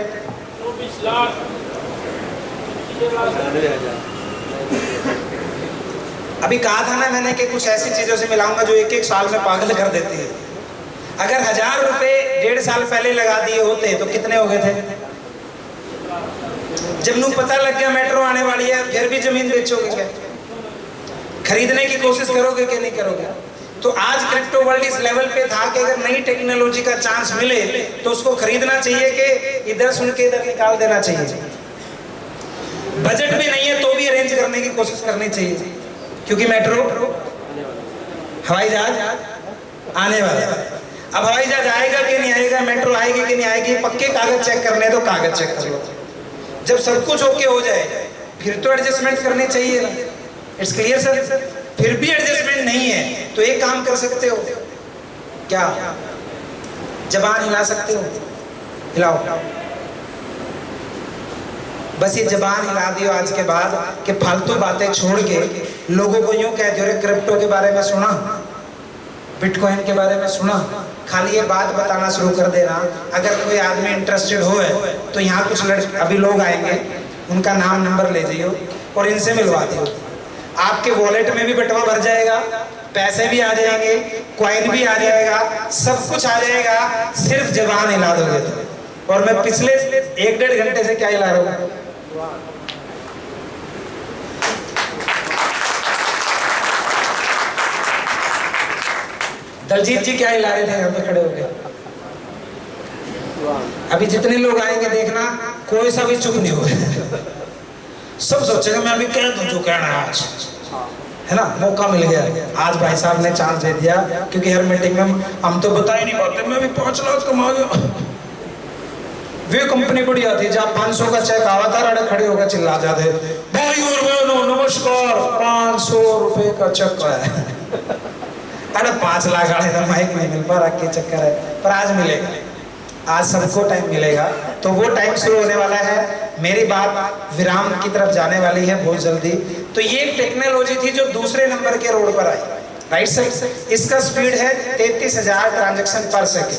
24 लाख। अभी कहा था ना मैंने कि कुछ ऐसी चीजों से मिलाऊंगा जो एक एक साल में पागल कर देती है। अगर 1000 रुपए 1.5 साल पहले लगा दिए होते तो कितने हो गए थे? जब नू पता लग गया मेट्रो आने वाली है, फिर भी जमीन बेचोगे क्या? खरीदने की कोशिश करोगे कि नहीं करोगे? तो आज क्रिप्टो वर्ल्ड इस लेवल पे था कि अगर नई टेक्नोलॉजी का चांस मिले तो उसको खरीदना चाहिए कि इधर सुन के इधर निकाल देना चाहिए। बजट भी नहीं है तो भी अरेंज करने की कोशिश करनी चाहिए, क्योंकि मेट्रो हवाई जहाज आने वाला है। अब हवाई जहाज आएगा कि नहीं आएगा, मेट्रो आएगी कि नहीं आएगी, पक्के कागज चेक करने तो कागज चेक कर लो। जब सब कुछ ओके हो जाए फिर तो एडजस्टमेंट करनी चाहिए ना। It's clear sir? फिर भी एडजस्टमेंट नहीं है तो एक काम कर सकते हो क्या? जबान हिला सकते हो? हिलाओ। बस ये जबान हिला दियो आज के बाद कि फालतू बातें छोड़ के लोगों को यूं कह दियो, क्रिप्टो के बारे में सुना, बिटकॉइन के बारे में सुना, खाली ये बात बताना शुरू कर देना। अगर कोई आदमी इंटरेस्टेड हो है तो यहाँ कुछ लड़के अभी लोग आएंगे, उनका नाम नंबर ले जाइयो और इनसे मिलवा दियो। आपके वॉलेट में भी बटवा भर जाएगा, पैसे भी आ जाएंगे, कॉइन भी आ जाएगा, सब कुछ आ जाएगा, सिर्फ जबान हिला दोगे तो। और मैं पिछले 1-1.5 घंटे से क्या हिला रहा हूँ? दलजीत जी क्या हिला रहे थे यहाँ पे खड़े हो गए? अभी जितने लोग आएंगे देखना, कोई सा भी चुप नहीं हो रहा। सब सोचेगा मैं अभी कह दूं जो कहना है आज, है ना? मौका मिल गया आज, भाई साहब ने चांस दे दिया, क्योंकि हर मीटिंग में हम तो बता ही नहीं पाते। मैं भी 5 लाख कमा गया, वे कंपनी बढ़िया थी जहाँ 500 का चेक आवा था, अरे खड़े होकर चिल्ला जाते, भाई और बहनों नमस्कार, 500 रुपए का चेक है। अरे 5 लाख आने का माइक नहीं मिल पा रहा, के चक्कर है। पर आज मिलेगा, आज सबको टाइम मिलेगा। तो वो टाइम शुरू होने वाला है, मेरी बात विराम की तरफ जाने वाली है बहुत जल्दी। तो ये एक टेक्नोलॉजी थी जो दूसरे नंबर के रोड पर आई, राइट सर? इसका स्पीड है 33,000 ट्रांजैक्शन पर सेकंड।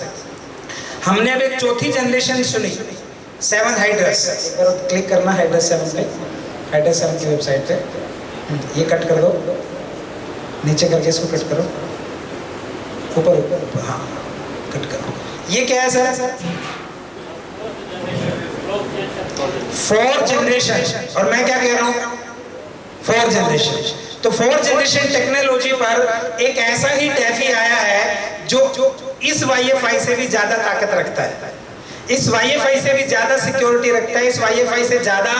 हमने अब एक चौथी जनरेशन सुनी, 7 हाइड्रस। क्लिक करना हाइड्रस 7 पे, हाइड्रस 7 की वेबसाइट पे। ये कट कर दो, नीचे करके इसको कट करो, ऊपर, हाँ कट करो। ये क्या है सर? 4th generation. और मैं क्या कह रहा हूँ? 4th generation. तो 4th जनरेशन टेक्नोलॉजी पर एक ऐसा ही डैफी आया है जो इस वाईफाई से भी ज्यादा ताकत रखता है, इस वाईफाई से भी ज्यादा सिक्योरिटी रखता है, इस वाईफाई से ज्यादा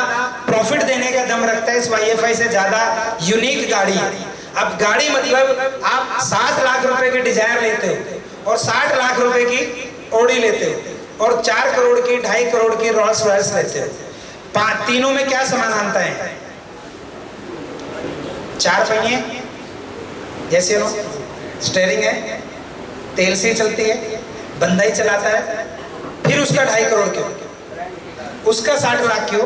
प्रॉफिट देने का दम रखता है, इस वाईफाई से ज्यादा यूनिक गाड़ी है। अब गाड़ी मतलब आप 7 लाख रुपए की डिजायर लेते हो और 60 लाख रुपए की ऑडी लेते हो और 4 करोड़ की, 2.5 करोड़ की रोल्स रॉयस लेते हो। तीनों में क्या समानता है? 4 पहिए, जैसे नो, स्टीयरिंग है, तेल से चलती है, बंदा ही चलाता है, फिर उसका 2.5 करोड़ क्यों? उसका 60 लाख क्यों?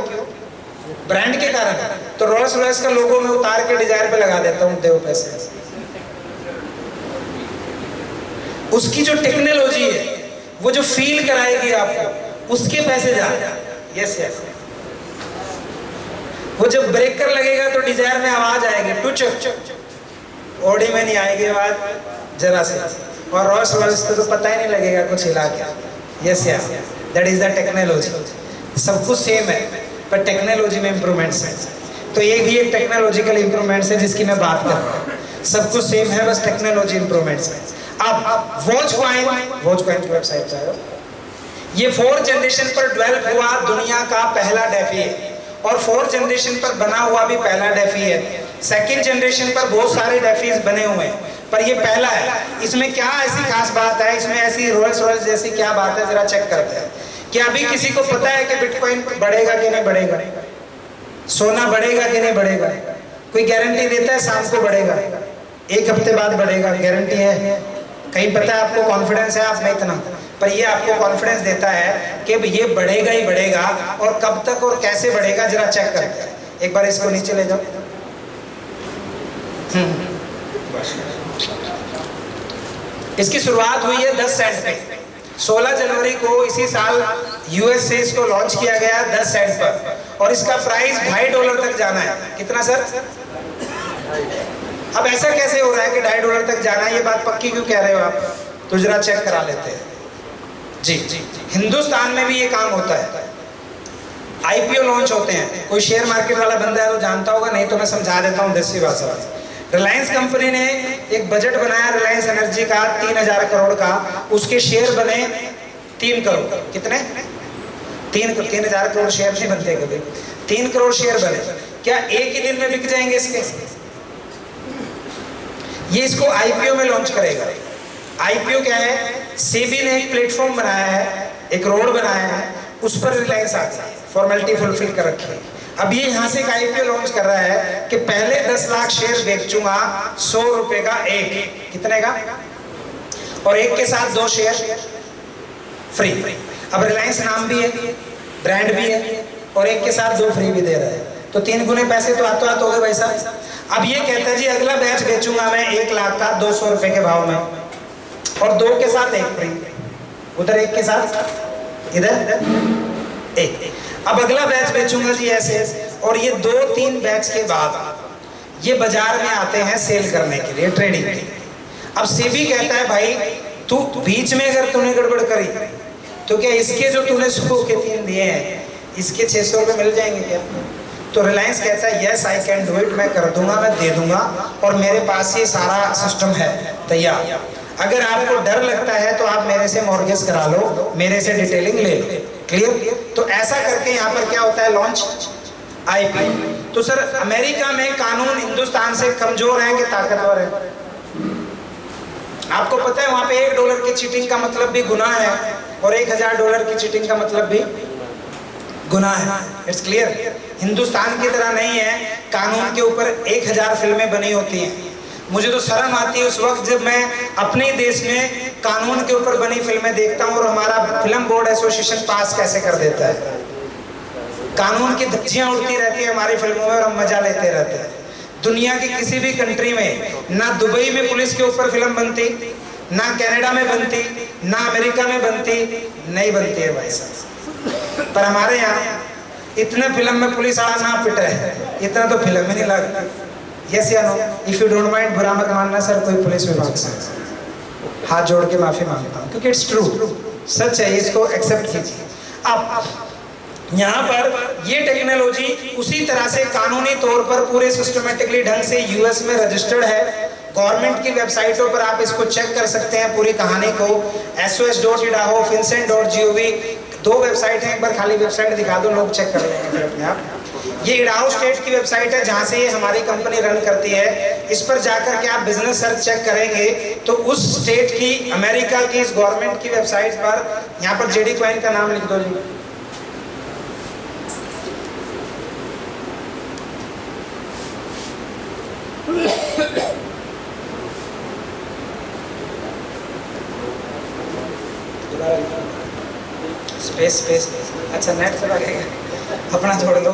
ब्रांड के कारण। तो रोल्स रॉयस का लोगो में उतार के डिजायर पे लगा देता हूँ, दो पैसे। उसकी जो टेक्नोलॉजी है वो जो फील कराएगी आपको, उसके पैसे जाते। Yes yes. वो जब ब्रेकर लगेगा तो डिजायर में आवाज आएगी, टुच, ऑडी में नहीं आएगी आवाज जरा से। और रोल्स रॉयस को तो पता ही नहीं लगेगा कुछ हिला के। Yes yes, that is the technology. सब कुछ सेम है पर टेक्नोलॉजी में इंप्रूवमेंट्स है। तो ये भी एक टेक्नोलॉजिकल इंप्रूवमेंट्स है जिसकी मैं बात कर रहा हूँ। सब कुछ सेम है, बस टेक्नोलॉजी इंप्रूवमेंट्स है। अब वॉच कॉइन की वेबसाइट जाओ। ये 4th जनरेशन पर डेवलप हुआ दुनिया का पहला डेफी है और 4th जनरेशन पर बना हुआ भी पहला डेफी है। 2nd जनरेशन पर बहुत सारे डेफीज बने हुए हैं पर ये पहला है। इसमें क्या ऐसी खास बात है, इसमें ऐसी रोल्स रॉयस जैसी क्या बात है, जरा चेक करते हैं। क्या अभी किसी को पता है कि बिटकॉइन बढ़ेगा कि नहीं बढ़ेगा? सोना बढ़ेगा कि नहीं बढ़ेगा? कोई गारंटी देता है शाम को बढ़ेगा, 1 हफ्ते बाद बढ़ेगा? गारंटी है? कहीं पता है आपको? कॉन्फिडेंस है आप में इतना? पर ये आपको कॉन्फिडेंस देता है कि ये बढ़ेगा ही बढ़ेगा। और कब तक और कैसे बढ़ेगा जरा चेक करते हैं। एक बार इसको नीचे ले जाओ। इसकी शुरुआत हुई है 10 सेंट पे। 16 जनवरी को इसी साल यूएस से इसको लॉन्च किया गया 10 सेंट पर, और इसका प्राइस $2.5 तक जाना है। कितना सर? अब ऐसा कैसे हो रहा है कि $2.5 तक जाना है? ये बात पक्की क्यों कह रहे हो आप? तो जरा चेक करा लेते हैं जी। हिंदुस्तान में भी ये काम होता है, आईपीओ लॉन्च होते हैं। कोई शेयर मार्केट वाला बंदा है तो जानता होगा, नहीं तो मैं समझा देता हूँ देसी भाषा में। रिलायंस कंपनी ने एक बजट बनाया रिलायंस एनर्जी का 3000 करोड़ का, उसके शेयर बने 3 करोड़। कितने? 3,000 करोड़ शेयर नहीं बनते कभी। 3 करोड़ शेयर बने। क्या एक ही दिन में बिक जाएंगे इसके? ये इसको आईपीओ में लॉन्च करेगा। आईपीओ क्या है? सेबी ने एक प्लेटफॉर्म बनाया है, एक रोड बनाया है, उस पर रिलायंस आता है, फॉर्मेलिटी फुलफिल कर रखी है। अब ये यहाँ से एक आईपीओ लॉन्च कर रहा है कि पहले 10 लाख शेयर बेचूंगा ₹100 का एक। कितने का? और एक के साथ 2 शेयर फ्री। अब रिलायंस नाम भी है, ब्रांड भी है, और एक के साथ 2 फ्री भी दे रहा है, तो 3 गुने पैसे तो हाथों हाथ हो गए भाई साहब। अब ये कहता है जी अगला बैच बेचूंगा मैं 1 लाख का ₹200 के भाव में, और 2 के साथ 1 फ्री, उधर 1 के साथ इधर 1। अब अगला बैच बेचूंगा जी ऐसे, और ये 2-3 बैच के बाद ये बाजार में आते हैं सेल करने के लिए, ट्रेडिंग के लिए। अब सेबी कहता है भाई तू बीच में अगर तूने गड़बड़ करी तो क्या इसके जो तूने 100 के 3 दिए हैं इसके 600 रुपये मिल जाएंगे क्या? तो रिलायंस कहता है yes I can do it, मैं कर दूंगा, मैं दे दूंगा, और मेरे पास ये सारा सिस्टम है तैयार। अगर आपको डर लगता है तो आप मेरे से मॉर्गेज करा लो, मेरे से डिटेलिंग ले लो। क्लियर? तो ऐसा करके यहाँ पर क्या होता है? Launch IPO. तो सर अमेरिका में कानून हिंदुस्तान से कमजोर है कि ताकतवर है? आपको पता है वहां पे $1 की चीटिंग का मतलब भी गुनाह है, और $1000 की चीटिंग का मतलब भी गुनाह है। It's clear? हिंदुस्तान की तरह नहीं है, कानून के ऊपर 1000 फिल्में बनी होती हैं। मुझे तो शर्म आती है उस वक्त जब मैं अपने देश में कानून के ऊपर बनी फिल्में देखता हूँ और हमारा फिल्म बोर्ड एसोसिएशन पास कैसे कर देता है। कानून की धज्जियां उड़ती रहती है हमारी फिल्मों में और हम मजा लेते रहते हैं। दुनिया की किसी भी कंट्री में ना दुबई में पुलिस के ऊपर फिल्म बनती, ना कनाडा में बनती, ना अमेरिका में बनती, नहीं बनती है भाई साहब। पर हमारे यहाँ इतने फिल्म में पुलिस आड़ा ना पिट है, इतना तो फिल्म में नहीं लगता। यस या no? If you don't mind, बुरा मत मानना सर कोई पुलिस विभाग से, हाथ जोड़ के माफी मांगता हूँ, क्योंकि इट्स ट्रू, सच है, इसको एक्सेप्ट कीजिए। अब यहाँ पर ये टेक्नोलॉजी उसी तरह से कानूनी तौर पर पूरे सिस्टमेटिकली ढंग से यूएस में रजिस्टर्ड है। गवर्नमेंट की वेबसाइटों पर आप इसको चेक कर सकते हैं पूरी कहानी को। sos.idaho, fincent.gov, 2 वेबसाइट हैं, एक बार खाली वेबसाइट दिखा दो, लोग चेक कर लेंगे फिर अपने आप। ये इडाहो स्टेट की वेबसाइट है जहाँ से ये हमारी कंपनी रन करती है। इस पर जाकर के आप बिजनेस सर्च चेक करेंगे तो उस स्टेट की, अमेरिका की इस गवर्नमेंट की वेबसाइट पर, यहाँ पर जेडी कॉइन का नाम लिख दो जी, स्पेस अच्छा नेट से लगेगा, अपना छोड़ दो।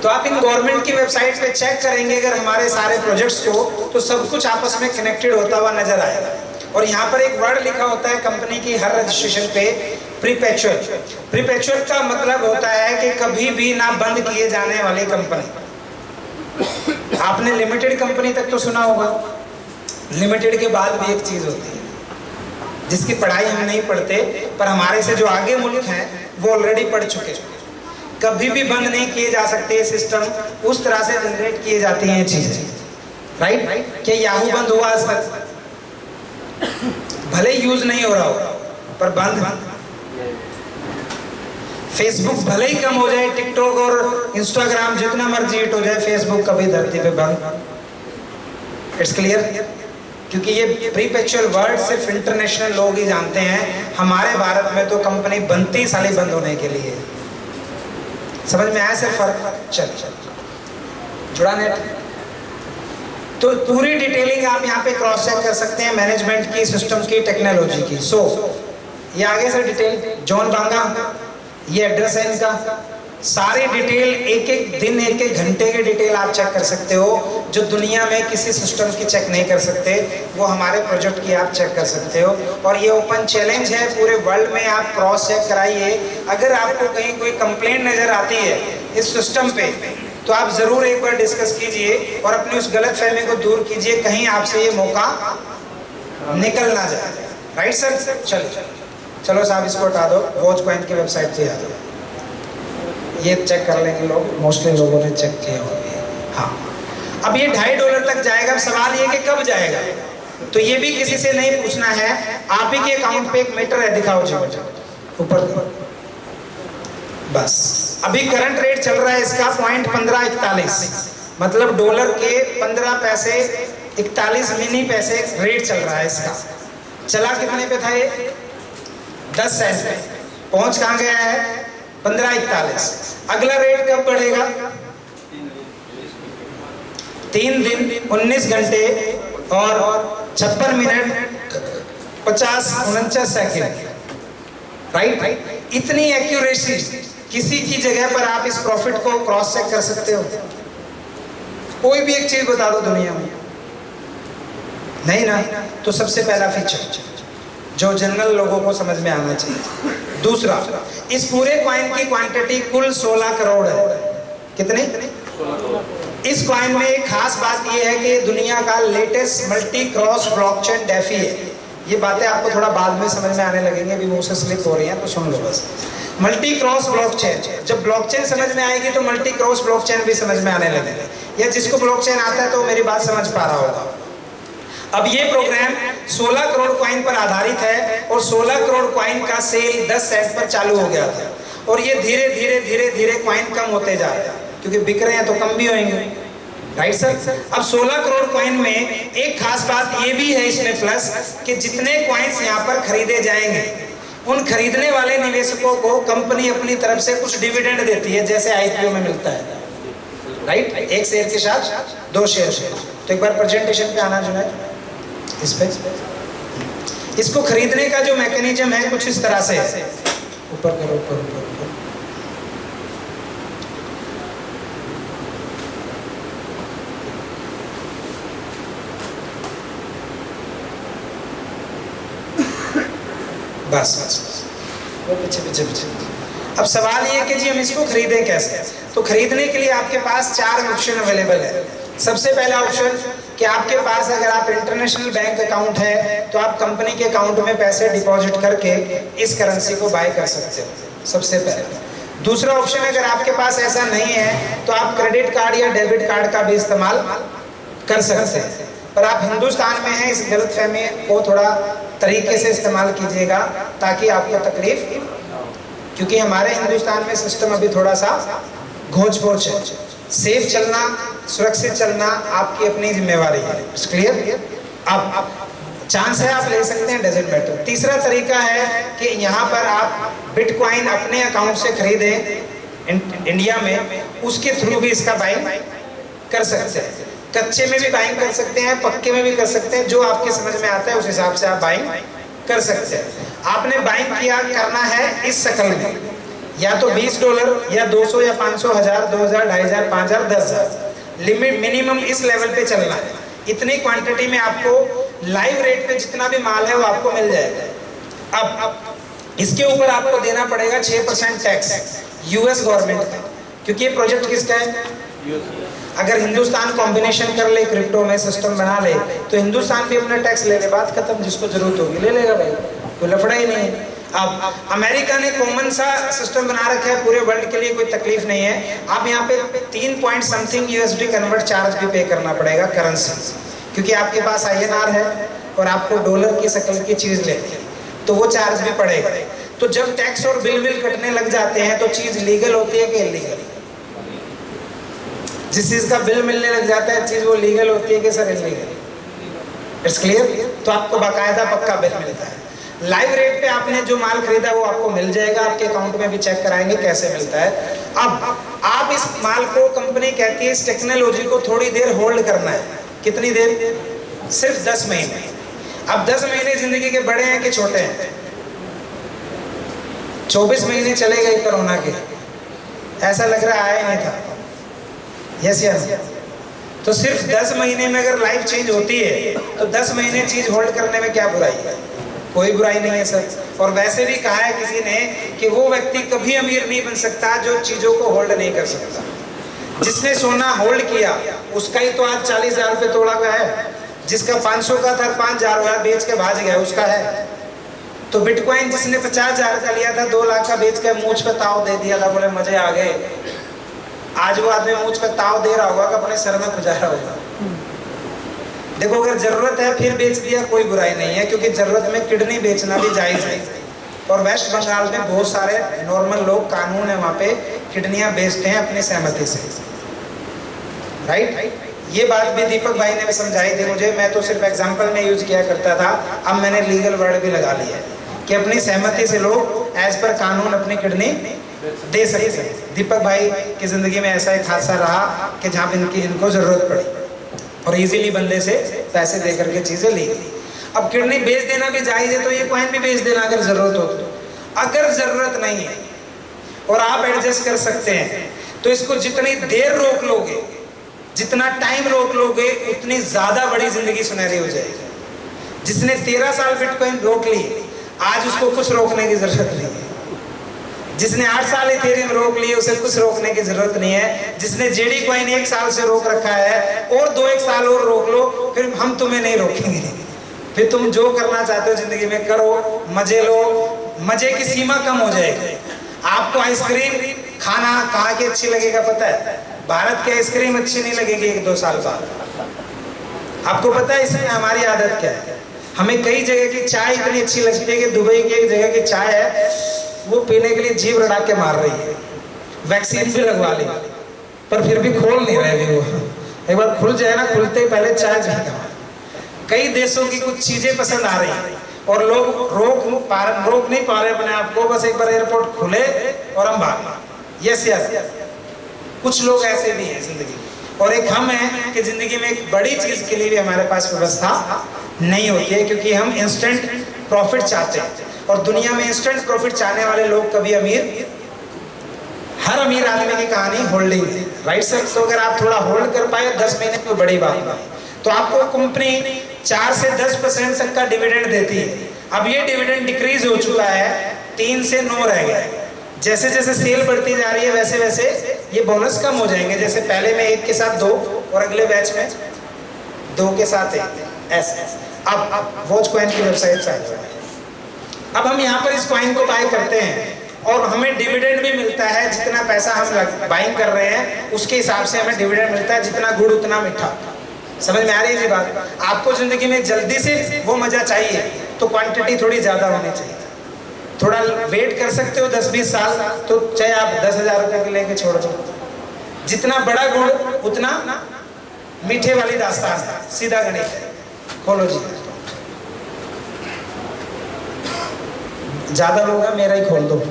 तो आप इन गवर्नमेंट की वेबसाइट पे चेक करेंगे अगर हमारे सारे प्रोजेक्ट्स को, तो सब कुछ आपस में कनेक्टेड होता हुआ नजर आएगा। और यहाँ पर एक वर्ड लिखा होता है कंपनी की हर रजिस्ट्रेशन पे, प्रीपेचुअल। प्रीपेचुअल का मतलब होता है कि कभी भी ना बंद किए जाने वाली कंपनी। आपने लिमिटेड कंपनी तक तो सुना होगा, लिमिटेड के बाद भी एक चीज होती है जिसकी पढ़ाई हम नहीं पढ़ते, पर हमारे से जो आगे मुल्क हैं वो ऑलरेडी पढ़ चुके हैं। कभी भी बंद नहीं किए जा सकते सिस्टम, उस तरह से जनरेट किए जाती हैं चीजें, राइट? क्या याहू बंद हुआ आज तक? भले यूज नहीं हो रहा हो पर बंद। फेसबुक भले ही कम हो जाए, टिकटॉक और इंस्टाग्राम जितना मर्जी हिट हो जाए, फेसबुक कभी धरती पे बंद। It's clear? क्योंकि ये प्रीपेचुअल वर्ड सिर्फ इंटरनेशनल लोग ही जानते हैं। हमारे भारत में तो कंपनी बनती साली बंद होने के लिए। समझ में आया सिर्फ फर्क? चल जुड़ा नेट। तो पूरी डिटेलिंग आप यहाँ पे क्रॉस चेक कर सकते हैं, मैनेजमेंट की, सिस्टम्स की, टेक्नोलॉजी की। सो ये आगे से डिटेल, जॉन बांगा, ये एड्रेस है इनका, सारी डिटेल, एक एक दिन एक एक घंटे की डिटेल आप चेक कर सकते हो, जो दुनिया में किसी सिस्टम की चेक नहीं कर सकते, वो हमारे प्रोजेक्ट की आप चेक कर सकते हो। और ये ओपन चैलेंज है पूरे वर्ल्ड में, आप क्रॉस चेक कराइए। अगर आपको कहीं कोई कंप्लेंट नज़र आती है इस सिस्टम पे, तो आप ज़रूर एक बार डिस्कस कीजिए और अपनी उस गलत फहमी को दूर कीजिए, कहीं आपसे ये मौका निकल ना जाए। Right sir? चलो साहब इसको हटा दो, वॉच पॉइंट की वेबसाइट पे आ जाओ, ये चेक कर लेंगे लोग, मोस्टली लोगों ने चेक किया होगा। हाँ, अब ये $2.5 तक जाएगा। अब सवाल ये कि कब जाएगा, तो ये भी किसी से नहीं पूछना है, आप ही के अकाउंट पे एक मीटर है, दिखाओ जी बेटा ऊपर बस। अभी करंट रेट चल रहा है इसका 0.1541, मतलब डॉलर के 15 पैसे 41 मिनी पैसे रेट चल रहा है इसका। चला कितने पे था ये? 10 सेंट पे। पहुंच कहाँ गया है? 15.41। अगला रेट कब बढ़ेगा? 3 दिन 19 घंटे और 56 मिनट 50-49 सेकेंड। राइट? इतनी एक्यूरेसी किसी की जगह पर आप इस प्रॉफिट को क्रॉस चेक कर सकते हो? कोई भी एक चीज बता दो दुनिया में, नहीं ना? तो सबसे पहला फीचर जो जनरल लोगों को समझ में आना चाहिए। दूसरा, इस पूरे कॉइन की क्वांटिटी कुल 16 करोड़ है। कितनी? इस कॉइन में एक खास बात यह है कि दुनिया का latest multi cross blockchain DeFi है। ये बातें आपको थोड़ा बाद में समझ में आने लगेंगे, अभी मुंह से स्लिप हो रही हैं तो सुन लो बस। मल्टी क्रॉस ब्लॉकचेन, जब ब्लॉकचेन समझ में आएगी तो मल्टी क्रॉस ब्लॉकचेन भी समझ में आने लगेगा। या जिसको ब्लॉकचेन आता है तो मेरी बात समझ पा रहा होगा। अब ये प्रोग्राम 16 करोड़ कॉइन पर आधारित है और 16 करोड़ कॉइन का सेल 10 सेंट पर चालू हो गया था, और ये धीरे धीरे धीरे धीरे कॉइन कम होते जा रहे हैं, क्योंकि बिक रहे हैं तो कम भी होंगे। Right sir? अब 16 करोड़ कॉइन में एक खास बात ये भी है इसमें प्लस, कि जितने कॉइन्स यहाँ पर खरीदे जाएंगे उन खरीदने वाले निवेशकों को कंपनी अपनी तरफ से कुछ डिविडेंड देती है, जैसे आईपीओ में मिलता है। राइट? एक शेयर के साथ 2 शेयर। तो एक बार प्रेजेंटेशन पे आना जुनैद, इस पे। इसको खरीदने का जो मैकेनिज्म है कुछ इस तरह से है। ऊपर करो, ऊपर ऊपर ऊपर। बस बस बस, वो पीछे पीछे पीछे। अब सवाल ये कि जी हम इसको खरीदें कैसे? तो खरीदने के लिए आपके पास 4 ऑप्शन अवेलेबल है। सबसे पहला ऑप्शन कि आपके पास अगर आप इंटरनेशनल बैंक अकाउंट है तो आप कंपनी के अकाउंट में पैसे डिपॉजिट करके इस करेंसी को बाय कर सकते हो, सबसे पहले। दूसरा ऑप्शन, अगर आपके पास ऐसा नहीं है तो आप क्रेडिट कार्ड या डेबिट कार्ड का भी इस्तेमाल कर सकते हैं। पर आप हिंदुस्तान में हैं, इस गलतफहमी को थोड़ा तरीके से इस्तेमाल कीजिएगा ताकि आपको तकलीफ, क्योंकि हमारे हिंदुस्तान में सिस्टम अभी थोड़ा सा घोंच पोच है। सेफ चलना, सुरक्षित चलना आपकी अपनी जिम्मेवारी है। क्लियर? अब चांस है आप ले सकते हैं, डजंट मैटर। तीसरा तरीका है कि यहाँ पर आप बिटकॉइन अपने अकाउंट से खरीदें इंडिया में, उसके थ्रू भी इसका बाइंग कर सकते हैं। कच्चे में भी बाइंग कर सकते हैं, पक्के में भी कर सकते हैं, जो आपके समझ में आता है उस हिसाब से आप बाइंग कर सकते हैं। आपने बाइंग किया करना है इस शक्ल में, या तो $20 या 200 या 500, 1000, 2000, 2500, 5000, 10000 लिमिट मिनिमम इस लेवल पे चलना है। इतनी क्वांटिटी में आपको लाइव रेट पे जितना भी माल है वो आपको मिल जाएगा। अब इसके ऊपर आपको देना पड़ेगा 6% टैक्स यूएस गवर्नमेंट का, क्योंकि ये प्रोजेक्ट किसका है? अगर हिंदुस्तान कॉम्बिनेशन कर ले, क्रिप्टो में सिस्टम बना ले, तो हिंदुस्तान भी अपना टैक्स ले ले, बात खत्म। जिसको जरूरत होगी ले लेगा भाई, कोई लफड़ा ही नहीं है। अब अमेरिका ने कॉमन सा सिस्टम बना रखा है पूरे वर्ल्ड के लिए, कोई तकलीफ नहीं है। आप यहाँ पे 3 point something USD convert charge भी पे करना पड़ेगा करेंसी, क्योंकि आपके पास INR है और आपको डॉलर की शक्ल की चीज लेनी है, तो वो चार्ज भी पड़ेगा। तो जब टैक्स और बिल कटने लग जाते हैं तो चीज लीगल होती है कि इलीगल? जिस चीज का बिल मिलने लग जाता है चीज वो लीगल होती है कि सर इलीगल? It's clear? तो आपको बाकायदा पक्का बिल मिलता है। लाइव रेट पे आपने जो माल खरीदा वो आपको मिल जाएगा, आपके अकाउंट में भी चेक कराएंगे कैसे मिलता है। अब आप इस माल को, कंपनी कहती है इस टेक्नोलॉजी को थोड़ी देर होल्ड करना है। कितनी देर? सिर्फ 10 महीने। अब 10 महीने जिंदगी के बड़े हैं कि छोटे हैं? 24 महीने चले गए कोरोना के, ऐसा लग रहा आया नहीं था। Yes yes. तो सिर्फ 10 महीने में अगर लाइफ चेंज होती है तो 10 महीने चीज होल्ड करने में क्या बुराई है? कोई बुराई नहीं है सर। और वैसे भी कहा है किसी ने कि वो व्यक्ति कभी अमीर नहीं बन सकता जो चीजों को होल्ड नहीं कर सकता। जिसने सोना होल्ड किया उसका ही तो आज 40,000 रुपये तोड़ा गया है। जिसका 500 का था 5,000 हुआ, बेच के भाज गया, उसका है। तो बिटकॉइन जिसने 50,000 का लिया था 2 लाख का बेच के मूंछ पे ताव दे दिया था, बोले मजे आ गए। आज वो आदमी मूंछ पे ताव दे रहा होगा कि अपने सर में खुजा रहा होगा। देखो अगर जरूरत है फिर बेच दिया, कोई बुराई नहीं है, क्योंकि जरूरत में किडनी बेचना भी जायज है। और वेस्ट बंगाल में बहुत सारे नॉर्मल लोग, कानून है वहाँ पे, किडनियां बेचते हैं अपनी सहमति से। राइट? ये बात भी दीपक भाई ने समझाई थी मुझे, मैं तो सिर्फ एग्जाम्पल में यूज किया करता था, अब मैंने लीगल वर्ड भी लगा लिया है कि अपनी सहमति से लोग एज पर कानून अपनी किडनी दे सकते हैं। दीपक भाई की जिंदगी में ऐसा एक हादसा रहा कि जहाँ पे इनको जरूरत पड़ी और इजीली बंदे से पैसे दे करके चीजें ली गई। अब किडनी बेच देना भी जायज है, तो ये कॉइन भी बेच देना अगर जरूरत हो तो। अगर जरूरत नहीं है और आप एडजस्ट कर सकते हैं तो इसको जितनी देर रोक लोगे, जितना टाइम रोक लोगे, उतनी ज्यादा बड़ी जिंदगी सुनहरी हो जाएगी। जिसने 13 साल बिटकॉइन रोक ली, आज उसको कुछ रोकने की जरूरत नहीं है। जिसने 8 साल इथेरियम रोक लिए, उसे कुछ रोकने की जरूरत नहीं है। जिसने जेडी कॉइन 1 साल से रोक रखा है, और 2-1 साल और रोक लो, फिर हम तुम्हें नहीं रोकेंगे। फिर तुम जो करना चाहते हो जिंदगी में करो, मजे लो। मजे की सीमा कम हो जाएगी। आपको आइसक्रीम खाना कहाँ की अच्छी लगेगा पता है? भारत की आइसक्रीम अच्छी नहीं लगेगी 1-2 साल बाद। आपको पता है इसमें हमारी आदत क्या है? हमें कई जगह की चाय इतनी अच्छी लगती है कि दुबई की एक जगह की चाय है, वो पीने के लिए जीव रड़ा के मार रही है। वैक्सीन भी लगवा ली पर फिर भी खोल नहीं रहे वो। एक बार खुल जाए ना, खुलते ही पहले चाय पीना। कई देशों की कुछ चीजें पसंद आ रही हैं और लोग रोक नहीं पा रहे अपने आप को। बस एक बार एयरपोर्ट खुले और हम भाग। Yes yes. कुछ लोग ऐसे भी हैं जिंदगी में, और एक हम हैं कि जिंदगी में एक बड़ी चीज के लिए भी हमारे पास व्यवस्था नहीं होती है, क्योंकि हम इंस्टेंट प्रॉफिट चाहते हैं। और दुनिया में इंस्टेंट प्रॉफिट चाहने वाले लोग कभी अमीर, हर अमीर आदमी की कहानी होल्डिंग है। Right sir? तो अगर आप थोड़ा होल्ड कर पाए 10 महीने, कोई बड़ी बात नहीं। तो आपको कंपनी 4 से 10% तक का डिविडेंड देती है। अब ये डिविडेंड डिक्रीज हो चुका है, 3 से 9 रह गया है। जैसे जैसे सेल बढ़ती जा रही है वैसे वैसे ये बोनस कम हो जाएंगे। जैसे पहले में 1 के साथ 2 और अगले बैच में 2 के साथ 1 ऐसे। अब वॉच कॉइन की वेबसाइट पे आ जाए। अब हम यहाँ पर इस कॉइन को बाय करते हैं और हमें डिविडेंड भी मिलता है। जितना पैसा हम बाइंग कर रहे हैं उसके हिसाब से हमें डिविडेंड मिलता है। जितना गुड़ उतना मीठा। समझ में आ रही है जी बात? आपको जिंदगी में जल्दी से वो मजा चाहिए तो क्वांटिटी थोड़ी ज्यादा होनी चाहिए। थोड़ा वेट कर सकते हो 10-20 साल, तो चाहे आप 10,000 रुपए के लेके छोड़ दो। जितना बड़ा गुड़ उतना मीठे वाली दास्तान है। सीधा गणित है। खोलो जी। ज्यादा लोग हैं, मेरा ही खोल दो,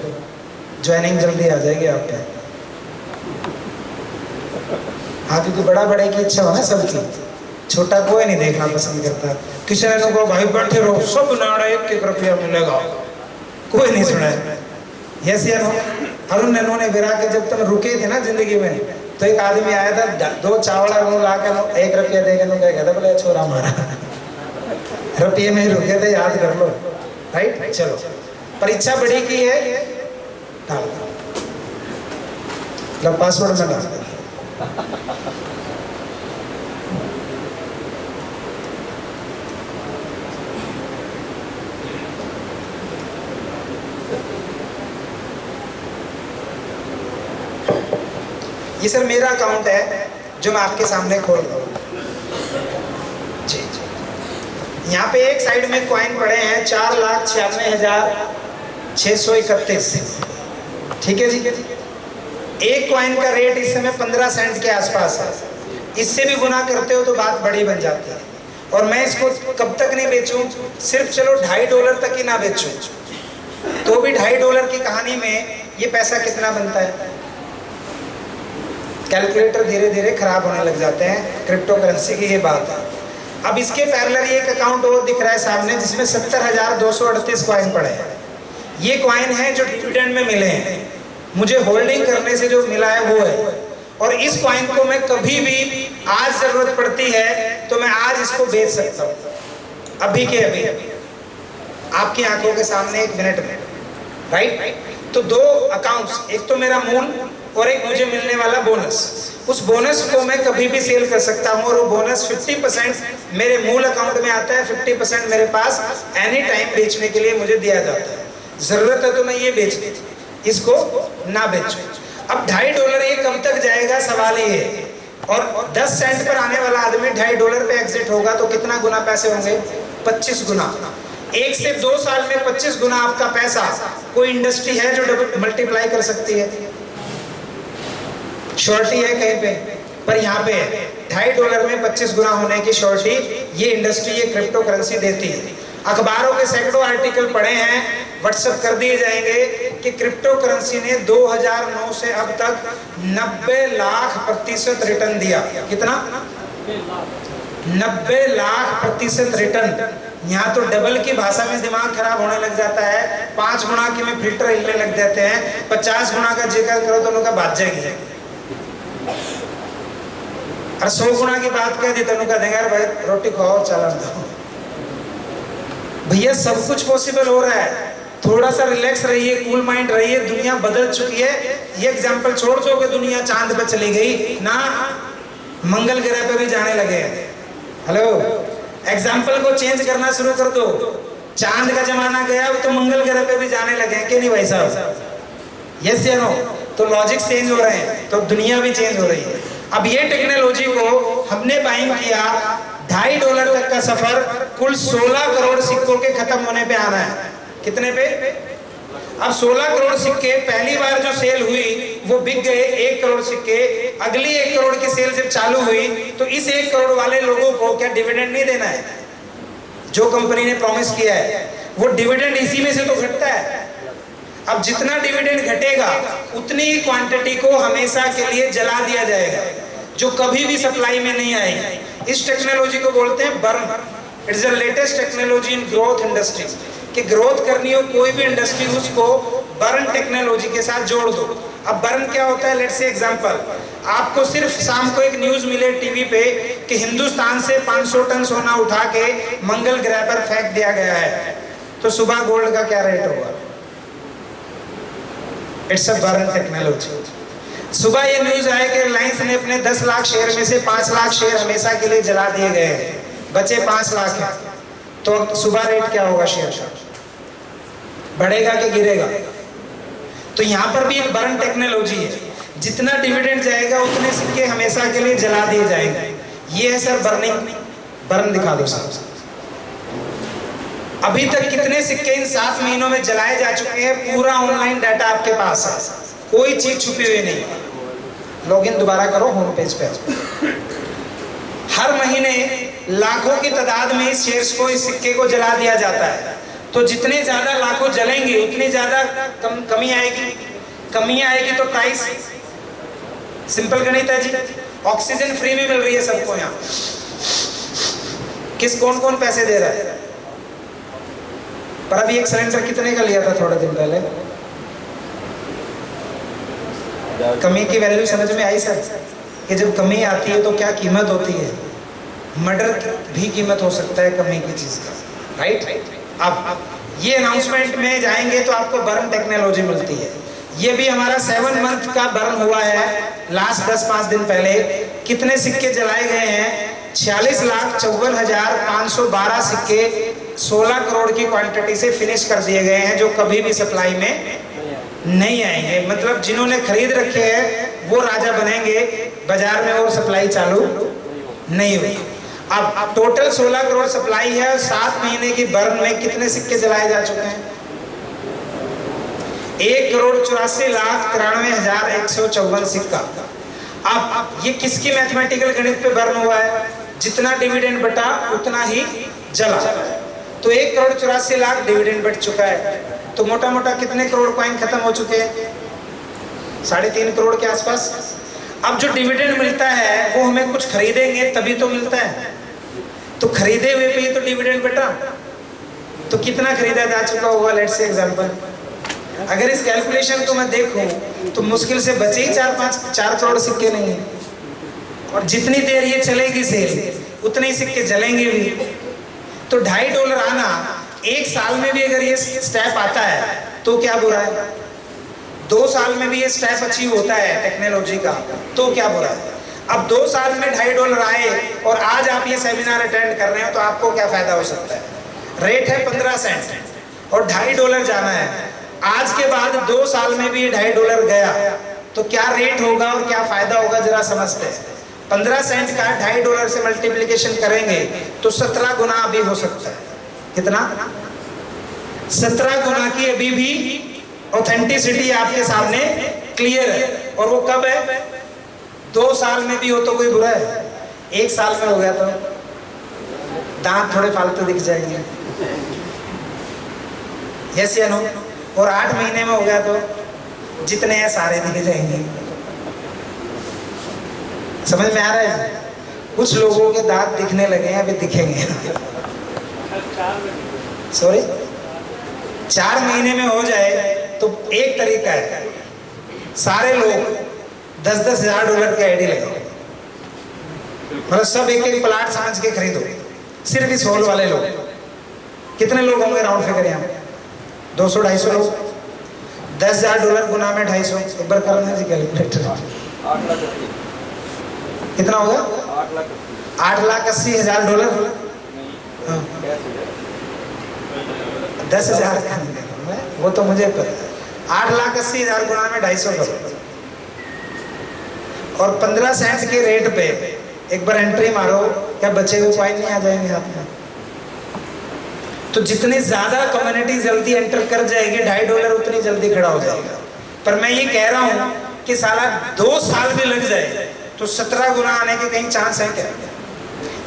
ज्वाइनिंग जल्दी आ जाएगी आप पे। हाँ, क्योंकि बड़ा बड़े की इच्छा हो ना सबकी, छोटा कोई नहीं देखना पसंद करता। किसी ने को भाई बैठे रहो, सब नाड़ा 1-1 रुपया मिलेगा, कोई नहीं सुना है। यस या नो? अरुण नैनो ने गिरा के जब तुम रुके थे ना जिंदगी में, तो एक आदमी आया था 2 चावड़ा ला के 1 रुपया दे के कहता बोले छोरा मारा रुपये में ही रुके थे, याद कर लो। राइट? चलो, परीक्षा बड़ी की है, डाल लो पासवर्ड में डाल। ये सर मेरा अकाउंट है जो मैं आपके सामने खोल रहा हूँ जी। यहाँ पे एक साइड में कॉइन पड़े हैं 4,96,631। ठीक है जी। एक कॉइन का रेट इस समय 15 सेंट के आसपास है। इससे भी गुना करते हो तो बात बड़ी बन जाती है। और मैं इसको कब तक नहीं बेचूं? सिर्फ चलो $2.5 तक ही ना बेचूं तो भी $2.5 की कहानी में ये पैसा कितना बनता है? कैलकुलेटर धीरे धीरे खराब होने लग जाते हैं। क्रिप्टो करेंसी की ये बात है। अब इसके पैरेलल एक अकाउंट और दिख रहा है सामने, जिसमें 70,238 कॉइन पड़े हैं। ये कॉइन है जो डिविडेंड में मिले हैं। मुझे होल्डिंग करने से जो मिला है वो है। और इस कॉइन को मैं कभी भी आज जरूरत पड़ती है तो मैं आज इसको बेच सकता हूँ, अभी के अभी आपकी आंखों के सामने 1 मिनट में, राइट। तो 2 अकाउंट्स, एक तो मेरा मूल और एक मुझे मिलने वाला बोनस। उस बोनस को मैं कभी भी सेल कर सकता हूँ और वो बोनस 50% मेरे मूल अकाउंट में आता है, 50% मेरे पास एनी टाइम बेचने के लिए मुझे दिया जाता है। जरूरत है तो मैं ये बेच देता, इसको ना बेचूं। अब $2.5 ये कब तक जाएगा, सवाल ये है। और 10 सेंट पर आने वाला आदमी $2.5 पे एग्जिट होगा तो कितना गुना पैसे होंगे, 25 गुना। 1 से 2 साल में 25 गुना आपका पैसा। कोई इंडस्ट्री है जो मल्टीप्लाई कर सकती है? श्योरिटी है कहीं पे? पर यहाँ पे है $2.5 में 25 गुना होने की श्योरिटी ये इंडस्ट्री, ये क्रिप्टो करेंसी देती है। अखबारों के सैकड़ों आर्टिकल पढ़े हैं, व्हाट्सएप कर दिए जाएंगे कि क्रिप्टो करेंसी ने 2009 से अब तक 90 लाख प्रतिशत रिटर्न दिया। कितना? 90 लाख प्रतिशत रिटर्न। यहाँ तो डबल की भाषा में दिमाग खराब होने लग जाता है, 5 गुना के में फिल्टर हिलने लग जाते हैं, 50 गुना का जिक्र करो तो उनका बात जाएगी। और 100 गुना की बात कह दी तो उनका देंगे भाई रोटी खाओ चला दो। भैया सब कुछ पॉसिबल हो रहा है, थोड़ा सा रिलैक्स रहिए, कूल माइंड रहिए। दुनिया बदल चुकी है। ये एग्जांपल छोड़ दो कि दुनिया चांद पे चली गई ना, मंगल ग्रह पे भी जाने लगे। हेलो, एग्जांपल को चेंज करना शुरू कर दो। चांद का जमाना गया तो मंगल ग्रह पे भी जाने लगे कि नहीं भाई साहब? यस या नो? तो लॉजिक चेंज हो रहे हैं तो दुनिया भी चेंज हो रही है। अब ये टेक्नोलॉजी को हमने बाइंग किया, $2.5 तक का सफर कुल 16 करोड़ सिक्कों के खत्म होने पे आना है। कितने पे? अब 16 करोड़ सिक्के पहली बार जो सेल हुई वो बिक गए 1 करोड़ सिक्के। अगली 1 करोड़ की सेल जब चालू हुई तो इस 1 करोड़ वाले लोगों को क्या डिविडेंड नहीं देना है? जो कंपनी ने प्रॉमिस किया है वो डिविडेंड इसी में से तो घटता है। अब जितना डिविडेंड घटेगा उतनी ही क्वांटिटी को हमेशा के लिए जला दिया जाएगा, जो कभी भी सप्लाई में नहीं आएगी। इस टेक्नोलॉजी को बोलते हैं burn. It's the latest technology in growth industry. कि ग्रोथ करनी हो कोई भी इंडस्ट्री, उसको बर्न टेक्नोलॉजी के साथ जोड़ दो। अब बर्न क्या होता है? लेट्स से एग्जांपल, आपको सिर्फ शाम को एक न्यूज मिले टीवी पे कि हिंदुस्तान से 500 टन सोना उठा के मंगल ग्रह पर फेंक दिया गया है, तो सुबह गोल्ड का क्या रेट होगा? It's a burn technology. सुबह ये न्यूज आया कि रिलायंस ने अपने 10 लाख शेयर में से 5 लाख शेयर हमेशा के लिए जला दिए गए हैं, बचे 5 लाख है, तो सुबह रेट क्या होगा शेयर का? बढ़ेगा कि गिरेगा? तो यहाँ पर भी एक बर्न टेक्नोलॉजी है। जितना डिविडेंड जाएगा उतने सिक्के हमेशा के लिए जला दिए जाएंगे। ये है सर बर्निंग। बर्न दिखा दो सर। अभी तक कितने सिक्के इन 7 महीनों में जलाए जा चुके हैं? पूरा ऑनलाइन डाटा आपके पास है, कोई चीज छुपी हुई नहीं। लॉगिन दोबारा करो होम पेज पे। हर महीने लाखों की तादाद में इस शेयर्स को, इस सिक्के को जला दिया जाता है। तो जितने ज्यादा लाखों जलेंगे उतनी ज्यादा कमी आएगी। कमी आएगी तो प्राइस, सिंपल गणित है जी। ऑक्सीजन फ्री में मिल रही है सबको यहाँ। कौन कौन पैसे दे रहा है? पर अभी एक सिलेंडर कितने का लिया था थोड़े दिन पहले? कमी की वैल्यू समझ में आई सर? कि जब कमी आती है तो क्या कीमत होती है? मर्डर भी कीमत हो सकता है कमी की चीज का, राइट? अब ये अनाउंसमेंट में जाएंगे तो आपको बर्न टेक्नोलॉजी मिलती है। ये भी हमारा 7 मंथ का बर्न हुआ है लास्ट 10-5 दिन पहले। कितने सिक्के जलाए गए हैं? 46,54,512 सिक्के 16 करोड़ की क्वांटिटी से फिनिश कर दिए गए हैं, जो कभी भी सप्लाई में नहीं आएंगे। मतलब जिन्होंने खरीद रखे हैं वो राजा बनेंगे, बाजार में वो सप्लाई चालू नहीं हुई। अब टोटल 16 करोड़ सप्लाई है और 7 महीने की बर्न में कितने सिक्के जलाए जा चुके हैं? 1,84,93,154 सिक्का। अब ये किसकी मैथमेटिकल गणित पे बर्न हुआ है? जितना डिविडेंड बटा उतना ही जला। तो 1,84,00,000 डिविडेंड बट चुका है। तो मोटा मोटा कितने करोड़ कॉइन खत्म हो चुके हैं? 3.5 करोड़ के आसपास। अब जो डिविडेंड मिलता है वो हमें कुछ खरीदेंगे तभी तो मिलता है। तो खरीदे हुए पे ही तो डिविडेंड बेटा। तो कितना खरीदा जा चुका होगा? लेट्स से एग्जांपल अगर इस कैलकुलेशन को मैं देखूं तो मुश्किल से बचे ही 4 करोड़ सिक्के नहीं है। और जितनी देर ये चलेगी सेल उतने ही सिक्के जलेंगे भी। तो $2.5 आना 1 साल में भी अगर ये स्टेप आता है तो क्या बुरा है। 2 साल में भी ये स्टेप अचीव होता है टेक्नोलॉजी का तो क्या बुरा है। अब 2 साल में $2.5 आए और आज आप ये सेमिनार अटेंड कर रहे हो तो आपको क्या फायदा हो सकता है। रेट है 15 सेंट और $2.5 जाना है। आज के बाद 2 साल में भी $2.5 गया तो क्या रेट होगा और क्या फायदा होगा जरा समझते हैं। 15 सेंट का $2.5 से मल्टीप्लिकेशन करेंगे तो 17 गुना अभी हो सकता है। कितना? 17 गुना की अभी भी ऑथेंटिसिटी आपके सामने क्लियर है। और वो कब है? 2 साल में भी हो तो कोई बुरा है। 1 साल में हो गया तो दांत थोड़े फालतू दिख जाएंगे, यस या नो। और 8 महीने में हो गया तो जितने हैं सारे दिख जाएंगे। समझ में आ रहा है? कुछ लोगों के दांत दिखने लगे हैं, अभी दिखेंगे। सॉरी, 4 महीने में हो जाए तो एक तरीका है, सारे लोग $10-10 हज़ार के आईडी लगाओ। मतलब सब एक प्लाट समझ के खरीदो, सिर्फ इस हॉल वाले लोग। कितने लोग होंगे राउंड फिगर यहाँ? 200-250 लोग। $10,000 गुना में 250 एक बार करना जी कैलकुलेटर। 8 लाख कितना होगा? 8,80,000 $8,80,000। हाँ। 10,000 वो तो मुझे पता है। 8,80,000 गुना में 250 करो और 15 सेंट के रेट पे एक बार एंट्री मारो, क्या बचे हुए कॉइन नहीं आ जाएंगे हाथ में? तो जितनी ज्यादा कम्युनिटी जल्दी एंटर कर जाएगी $2.5 उतनी जल्दी खड़ा हो जाएगा। पर मैं ये कह रहा हूं कि साला 2 साल में लग जाए तो 17 गुना आने के कहीं चांस है क्या?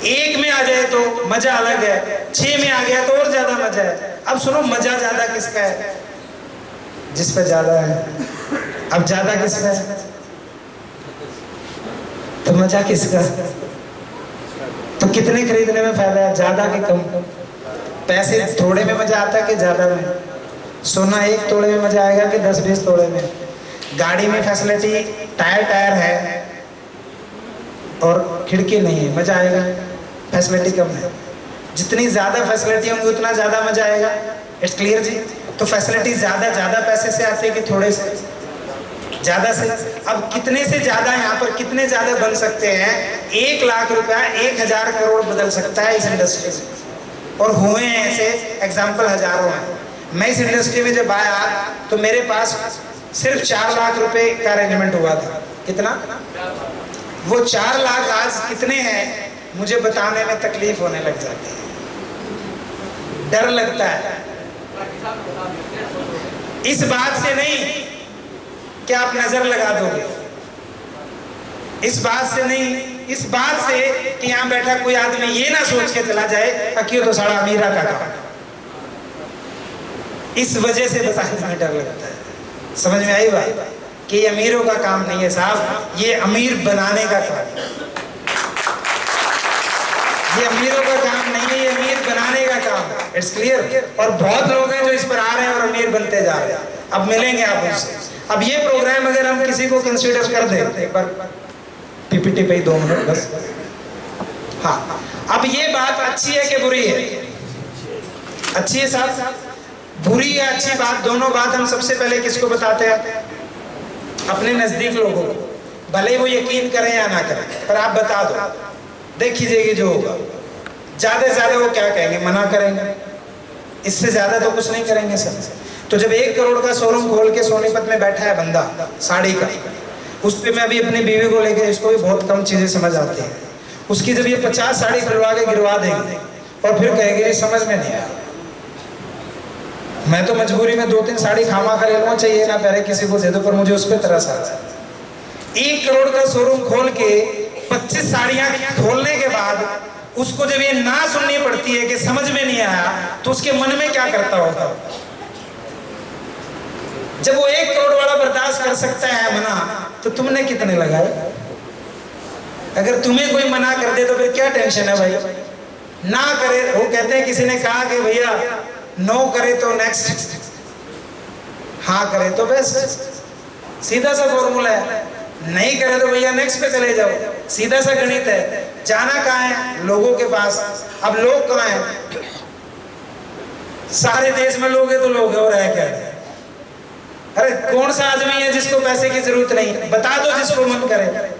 1 में आ जाए तो मजा अलग है, 6 में आ गया तो और ज्यादा मजा है। अब सुनो, मजा ज्यादा किसका है? जिस पे ज्यादा है। अब ज्यादा किसका है? तो मजा किसका? तो कितने खरीदने में फायदा है, ज्यादा कि कम? पैसे थोड़े में मजा आता है कि ज्यादा में? सोना 1 तोड़े में मजा आएगा कि 10-20 तोड़े में? गाड़ी में फैसिलिटी, टायर है और खिड़की नहीं है, मजा आएगा? फैसिलिटी कम है। जितनी ज्यादा फैसिलिटी होंगी उतना ज्यादा मजा आएगा। इट्स क्लियर जी? तो फैसिलिटी ज्यादा पैसे से आती है कि थोड़े से? ज्यादा से। अब कितने से ज्यादा, यहाँ पर कितने ज्यादा बन सकते हैं? 1 लाख रुपया 1,000 करोड़ बदल सकता है इस इंडस्ट्री से। और हुए हैं ऐसे एग्जाम्पल हजारों हैं। मैं इस इंडस्ट्री में जब आया तो मेरे पास सिर्फ 4 लाख रुपए का अरेंजमेंट हुआ था। कितना? वो 4 लाख आज कितने हैं मुझे बताने में तकलीफ होने लग जाती है, डर लगता है। इस बात से नहीं कि आप नजर लगा दोगे, इस बात से नहीं, इस बात से कि यहाँ बैठा कोई आदमी ये ना सोच के चला जाए कि तो सारा अमीरा का काम। इस वजह से बताने में डर लगता है। समझ में आई बात? कि ये अमीरों का काम नहीं है साहब, ये अमीर बनाने का काम है। ये अमीरों का काम नहीं है, ये अमीर बनाने का काम है। It's clear? और बहुत लोग हैं जो इस पर आ रहे हैं और अमीर बनते जा रहे हैं। अब मिलेंगे आप उनसे। अब ये प्रोग्राम अगर हम किसी को कंसीडर कर दें, एक बार पीपीटी पे ही 2 मिनट बस। हाँ, अब ये बात अच्छी है कि बुरी है? अच्छी है साहब। बुरी या अच्छी बात, दोनों बात हम सबसे पहले किसको बताते हैं? अपने नजदीक लोगों को। भले वो यकीन करें या ना करें, पर आप बता दो, देख लीजिएगा जो होगा। ज्यादा से ज्यादा वो क्या कहेंगे? मना करेंगे। इससे ज्यादा तो कुछ नहीं करेंगे सर। तो जब 1 करोड़ का शोरूम खोल के सोनीपत में बैठा है बंदा साड़ी का, उस पर मैं अभी अपनी बीवी को लेकर, इसको भी बहुत कम चीजें समझ आती है, उसकी जब ये 50 साड़ी खुलवा के गिरवा देंगे और फिर कहेंगे समझ में नहीं आया, मैं तो मजबूरी में 2-3 साड़ी खामा खा ले लूँगा, चाहिए ना पहले किसी को दे दो, पर मुझे उस पर तरस आता है। 1 करोड़ का शोरूम खोल के 25 साड़ियाँ खोलने के बाद उसको जब ये ना सुननी पड़ती है कि समझ में नहीं आया, तो उसके मन में क्या करता होगा? जब वो 1 करोड़ वाला बर्दाश्त कर सकता है मना, तो तुमने कितने लगाए? अगर तुम्हें कोई मना कर दे तो फिर क्या टेंशन है भाई? ना करे, वो कहते हैं, किसी ने कहा कि भैया नो करे तो नेक्स्ट हाँ करे तो बेस्ट, सीधा सा फॉर्मूला है। नहीं करे तो भैया नेक्स्ट पे चले जाओ, सीधा सा गणित है। जाना कहाँ है? लोगों के पास। अब लोग कहाँ हैं? सारे देश में लोग है तो लोग है, और है क्या? अरे कौन सा आदमी है जिसको पैसे की जरूरत नहीं? बता दो जिसको मन करे,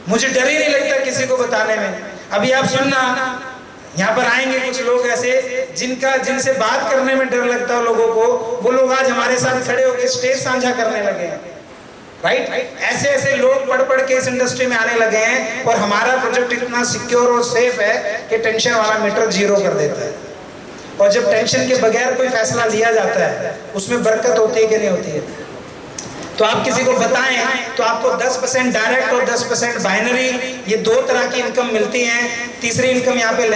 मुझे डर ही नहीं लगता किसी को बताने में। अभी आप सुनना, यहाँ पर आएंगे कुछ लोग ऐसे जिनसे बात करने में डर लगता है लोगों को, वो लोग आज हमारे साथ खड़े होकर स्टेज साझा करने लगे हैं। राइट? ऐसे ऐसे लोग पढ़ पढ़ के इस इंडस्ट्री में आने लगे हैं, और हमारा प्रोजेक्ट इतना सिक्योर और सेफ है कि टेंशन वाला मीटर 0 कर देता है। और जब टेंशन के बगैर कोई फैसला लिया जाता है, उसमें बरकत होती है कि नहीं होती है? तो आप किसी को बताएं तो आपको 10% डायरेक्ट और 10% बाइनरी, ये 2 तरह की इनकम मिलती हैं। तीसरी इनकम यहाँ पे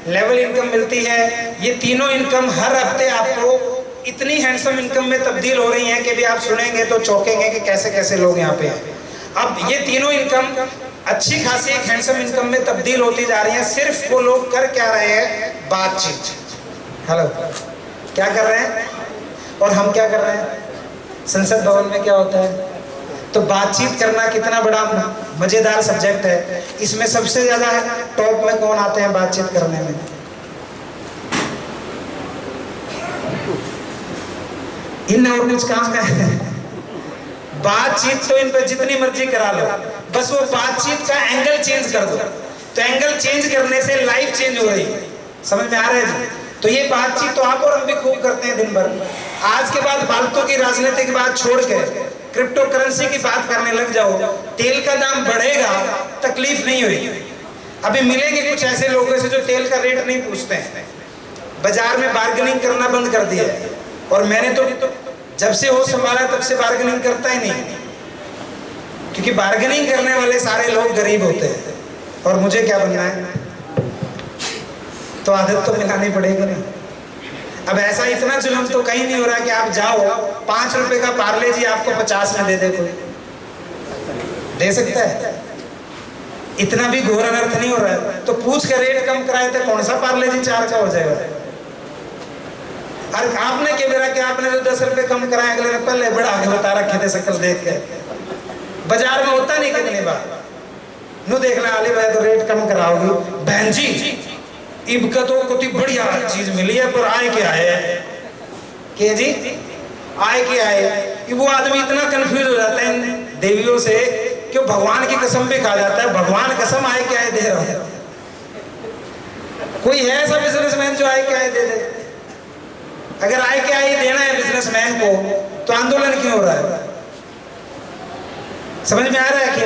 लेवल इनकम मिलती है। ये तीनों इनकम हर हफ्ते आपको इतनी हैंडसम इनकम में तब्दील हो रही हैं कि भी आप सुनेंगे तो चौंकेंगे कि कैसे कैसे लोग यहाँ पे हैं। अब ये तीनों इनकम अच्छी खासी एक हैंडसम इनकम में तब्दील होती जा रही है। सिर्फ वो लोग कर क्या रहे हैं? बातचीत। हेलो, क्या कर रहे हैं? और हम क्या कर रहे हैं? संसद भवन में क्या होता है? तो बातचीत करना कितना बड़ा मजेदार सब्जेक्ट है। इसमें सबसे ज्यादा टॉप में कौन आते हैं बातचीत करने में? इन और कुछ काम है? बातचीत तो इन पर जितनी मर्जी करा लो, बस वो बातचीत का एंगल चेंज कर दो। तो एंगल चेंज करने से लाइफ चेंज हो रही है। समझ में आ रहा है जी? तो ये बातचीत तो आप और हम भी खूब करते हैं दिन भर। आज के बाद फालतू की राजनीति की बात छोड़ के क्रिप्टो करेंसी की बात करने लग जाओ। तेल का दाम बढ़ेगा, तकलीफ नहीं हुई। अभी मिलेंगे कुछ ऐसे लोगों से जो तेल का रेट नहीं पूछते हैं, बाजार में बार्गेनिंग करना बंद कर दिया है। और मैंने तो जब से होश संभाला तब से बार्गेनिंग करता ही नहीं, क्योंकि बार्गेनिंग करने वाले सारे लोग गरीब होते हैं। और मुझे क्या बनना है? तो आदत तो मिलानी पड़ेगी नहीं। अब ऐसा इतना जुल्म तो कहीं नहीं हो रहा कि आप जाओ 5 रुपए का पार्ले जी आपको 50 में दे दे। कोई दे सकता है? इतना भी घोर अनर्थ नहीं हो रहा है। तो पूछ के रेट कम कराए तो कौन सा पार्ले जी 4 का हो जाएगा? अरे आपने क्या मेरा कि आपने जो 10 रुपए कम कराए, अगले ने पहले बड़ा आगे बता रखे थे शक्ल देख के। बाजार में होता नहीं कितनी बार नु देखना आली भाई तो रेट कम कराओगी। बहन जी इब का तो कोई बढ़िया चीज मिली है, पर आए क्या है के जी? आए क्या है? वो आदमी इतना कंफ्यूज हो जाता है इन देवियों से, क्यों भगवान की कसम भी खा जाता है। भगवान कसम आए क्या है दे रहा है? कोई है ऐसा बिजनेसमैन जो आए क्या है दे दे? अगर आय क्या ही देना है बिजनेसमैन को तो आंदोलन क्यों हो रहा है? समझ में आ रहा है कि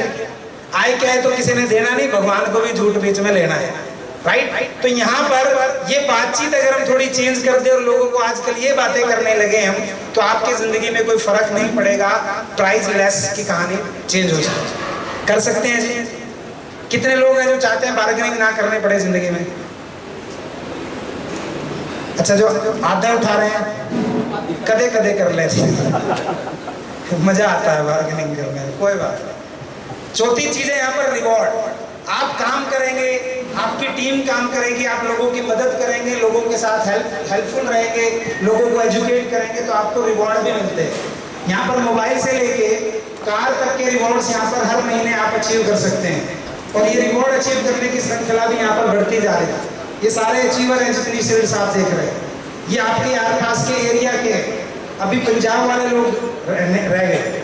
आय क्या है तो किसी ने देना नहीं, भगवान को भी झूठ बीच में लेना है। राइट? तो यहाँ पर ये बातचीत अगर हम थोड़ी चेंज कर दे और लोगों को आजकल ये बातें करने लगे हम, तो आपकी जिंदगी में कोई फर्क नहीं पड़ेगा। प्राइस लेस की कहानी चेंज हो जाए। कर सकते हैं जी? कितने लोग हैं जो चाहते हैं बार्गेनिंग ना करने पड़े जिंदगी में? अच्छा, जो आधा उठा रहे हैं कदे कदे कर ले मजा आता है बार्गेनिंग करने में, कोई बात नहीं। चौथी चीज है यहाँ पर रिवॉर्ड। आप काम करेंगे, आपकी टीम काम करेगी, आप लोगों की मदद करेंगे, लोगों के साथ हेल्पफुल रहेंगे, लोगों को एजुकेट करेंगे, तो आपको रिवॉर्ड भी मिलते हैं। यहाँ पर मोबाइल से लेके कार तक के रिवॉर्ड्स यहाँ पर हर महीने आप अचीव कर सकते हैं। और ये रिवॉर्ड अचीव करने की श्रृंखला भी यहाँ पर बढ़ती जा रही है। ये सारे अचीवर हैं जितनी सीरीज आप देख रहे हैं, ये आपके आसपास के एरिया के। अभी पंजाब वाले लोग रह गए,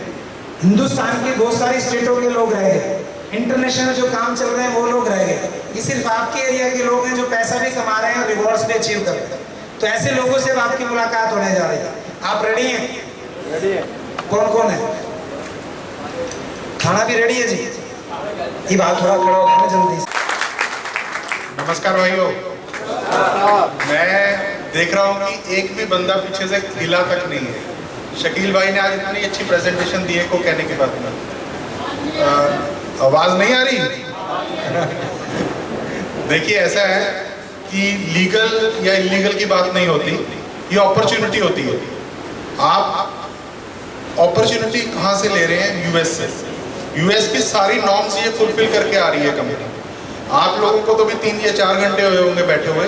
हिंदुस्तान की बहुत सारी स्टेटों के लोग रह गए, इंटरनेशनल जो काम चल रहे हैं वो लोग रह गए। ये सिर्फ आपके एरिया के लोग हैं जो पैसा भी कमा रहे हैं और रिवॉर्ड्स भी अचीव कर रहे हैं। तो ऐसे लोगों से अब आपकी मुलाकात होने जा रही है। आप रेडी हैं? रेडी है। कौन कौन है? खाना भी रेडी है जी? ये बात थोड़ा खड़ा होकर जल्दी से। नमस्कार भाइयों, मैं देख रहा हूँ कि एक भी बंदा पीछे से हिला तक नहीं है। शकील भाई ने आज इतनी अच्छी प्रेजेंटेशन दी है को कहने के बाद में आवाज नहीं आ रही। देखिए, ऐसा है कि लीगल या इलीगल की बात नहीं होती, ये अपॉर्चुनिटी होती है। आप अपॉर्चुनिटी कहाँ से ले रहे हैं? यूएस से। यूएस की सारी नॉर्म्स ये फुलफिल करके आ रही है कंपनी। आप लोगों को तो भी 3 या 4 घंटे हुए होंगे बैठे हुए,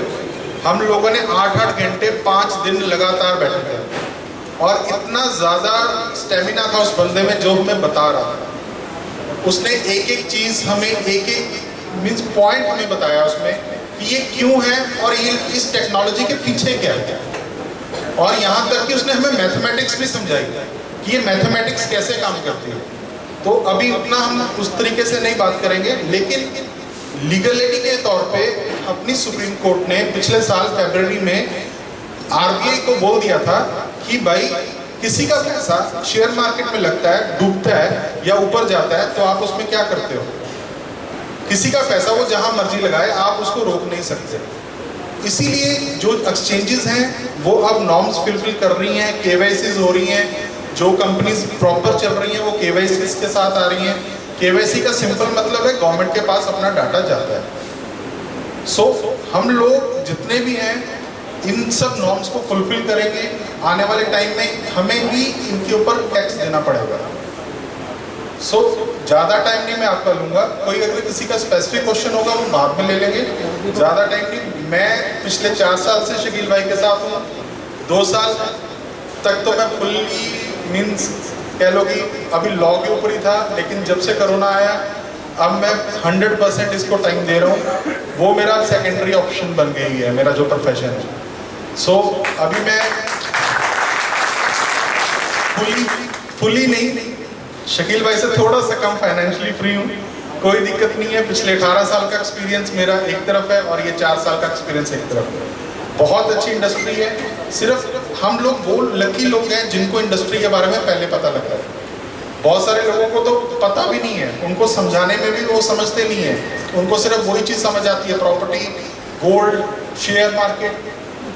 हम लोगों ने 8-8 घंटे 5 दिन लगातार बैठे थे। और इतना ज़्यादा स्टेमिना था उस बंदे में जो हमें बता रहा था। उसने एक एक चीज़ हमें एक मीन्स पॉइंट हमें बताया उसमें कि ये क्यों है और ये इस टेक्नोलॉजी के पीछे क्या है। और यहाँ तक कि उसने हमें मैथमेटिक्स भी समझाई कि ये मैथमेटिक्स कैसे काम करती है। तो अभी उतना हम उस तरीके से नहीं बात करेंगे, लेकिन लीगलिटी के तौर पे अपनी सुप्रीम कोर्ट ने पिछले साल फरवरी में आरबीआई को बोल दिया था कि भाई किसी का पैसा शेयर मार्केट में लगता है, डूबता है या ऊपर जाता है, तो आप उसमें क्या करते हो? किसी का पैसा वो जहां मर्जी लगाए, आप उसको रोक नहीं सकते। इसीलिए जो एक्सचेंजेस हैं वो अब नॉर्म्स फुलफिल कर रही हैं, केवाईसीज हो रही हैं, जो कंपनीज प्रॉपर चल रही हैं वो केवाईसीज के साथ आ रही हैं। केवाईसी का सिंपल मतलब है गवर्नमेंट के पास अपना डाटा जाता है। सो हम लोग जितने भी हैं इन सब नॉर्म्स को फुलफिल करेंगे। आने वाले टाइम में हमें भी इनके ऊपर टैक्स देना पड़ेगा। सो ज़्यादा टाइम नहीं मैं आपका लूँगा। कोई अगर किसी का स्पेसिफिक क्वेश्चन होगा वो बाद में ले लेंगे, ज़्यादा टाइम नहीं। मैं पिछले 4 साल से शकील भाई के साथ हूँ। 2 साल तक तो मैं फुल्ली मीन्स कह लो कि अभी लॉ के ऊपर ही था, लेकिन जब से कोरोना आया अब मैं 100% इसको टाइम दे रहा हूँ। वो मेरा सेकेंडरी ऑप्शन बन गई है, मेरा जो प्रोफेशन है। सो अभी मैं फुली नहीं, शकील भाई से थोड़ा सा कम फाइनेंशियली फ्री हूँ। कोई दिक्कत नहीं है। पिछले 18 साल का एक्सपीरियंस मेरा एक तरफ है और ये 4 साल का एक्सपीरियंस एक तरफ है। बहुत अच्छी इंडस्ट्री है। सिर्फ हम लोग वो लकी लोग हैं जिनको इंडस्ट्री के बारे में पहले पता लग रहा है। बहुत सारे लोगों को तो पता भी नहीं है, उनको समझाने में भी वो समझते नहीं है। उनको सिर्फ वही चीज़ समझ आती है, प्रॉपर्टी, गोल्ड, शेयर मार्केट।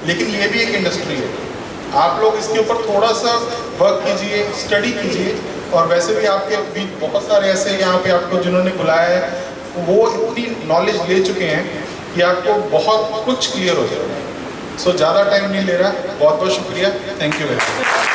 लेकिन ये भी एक इंडस्ट्री है। आप लोग इसके ऊपर थोड़ा सा वर्क कीजिए, स्टडी कीजिए। और वैसे भी आपके बीच बहुत सारे ऐसे यहाँ पे आपको जिन्होंने बुलाया है, वो इतनी नॉलेज ले चुके हैं कि आपको बहुत कुछ क्लियर हो जाएगा। सो ज़्यादा टाइम नहीं ले रहा। बहुत बहुत शुक्रिया। Thank you very much.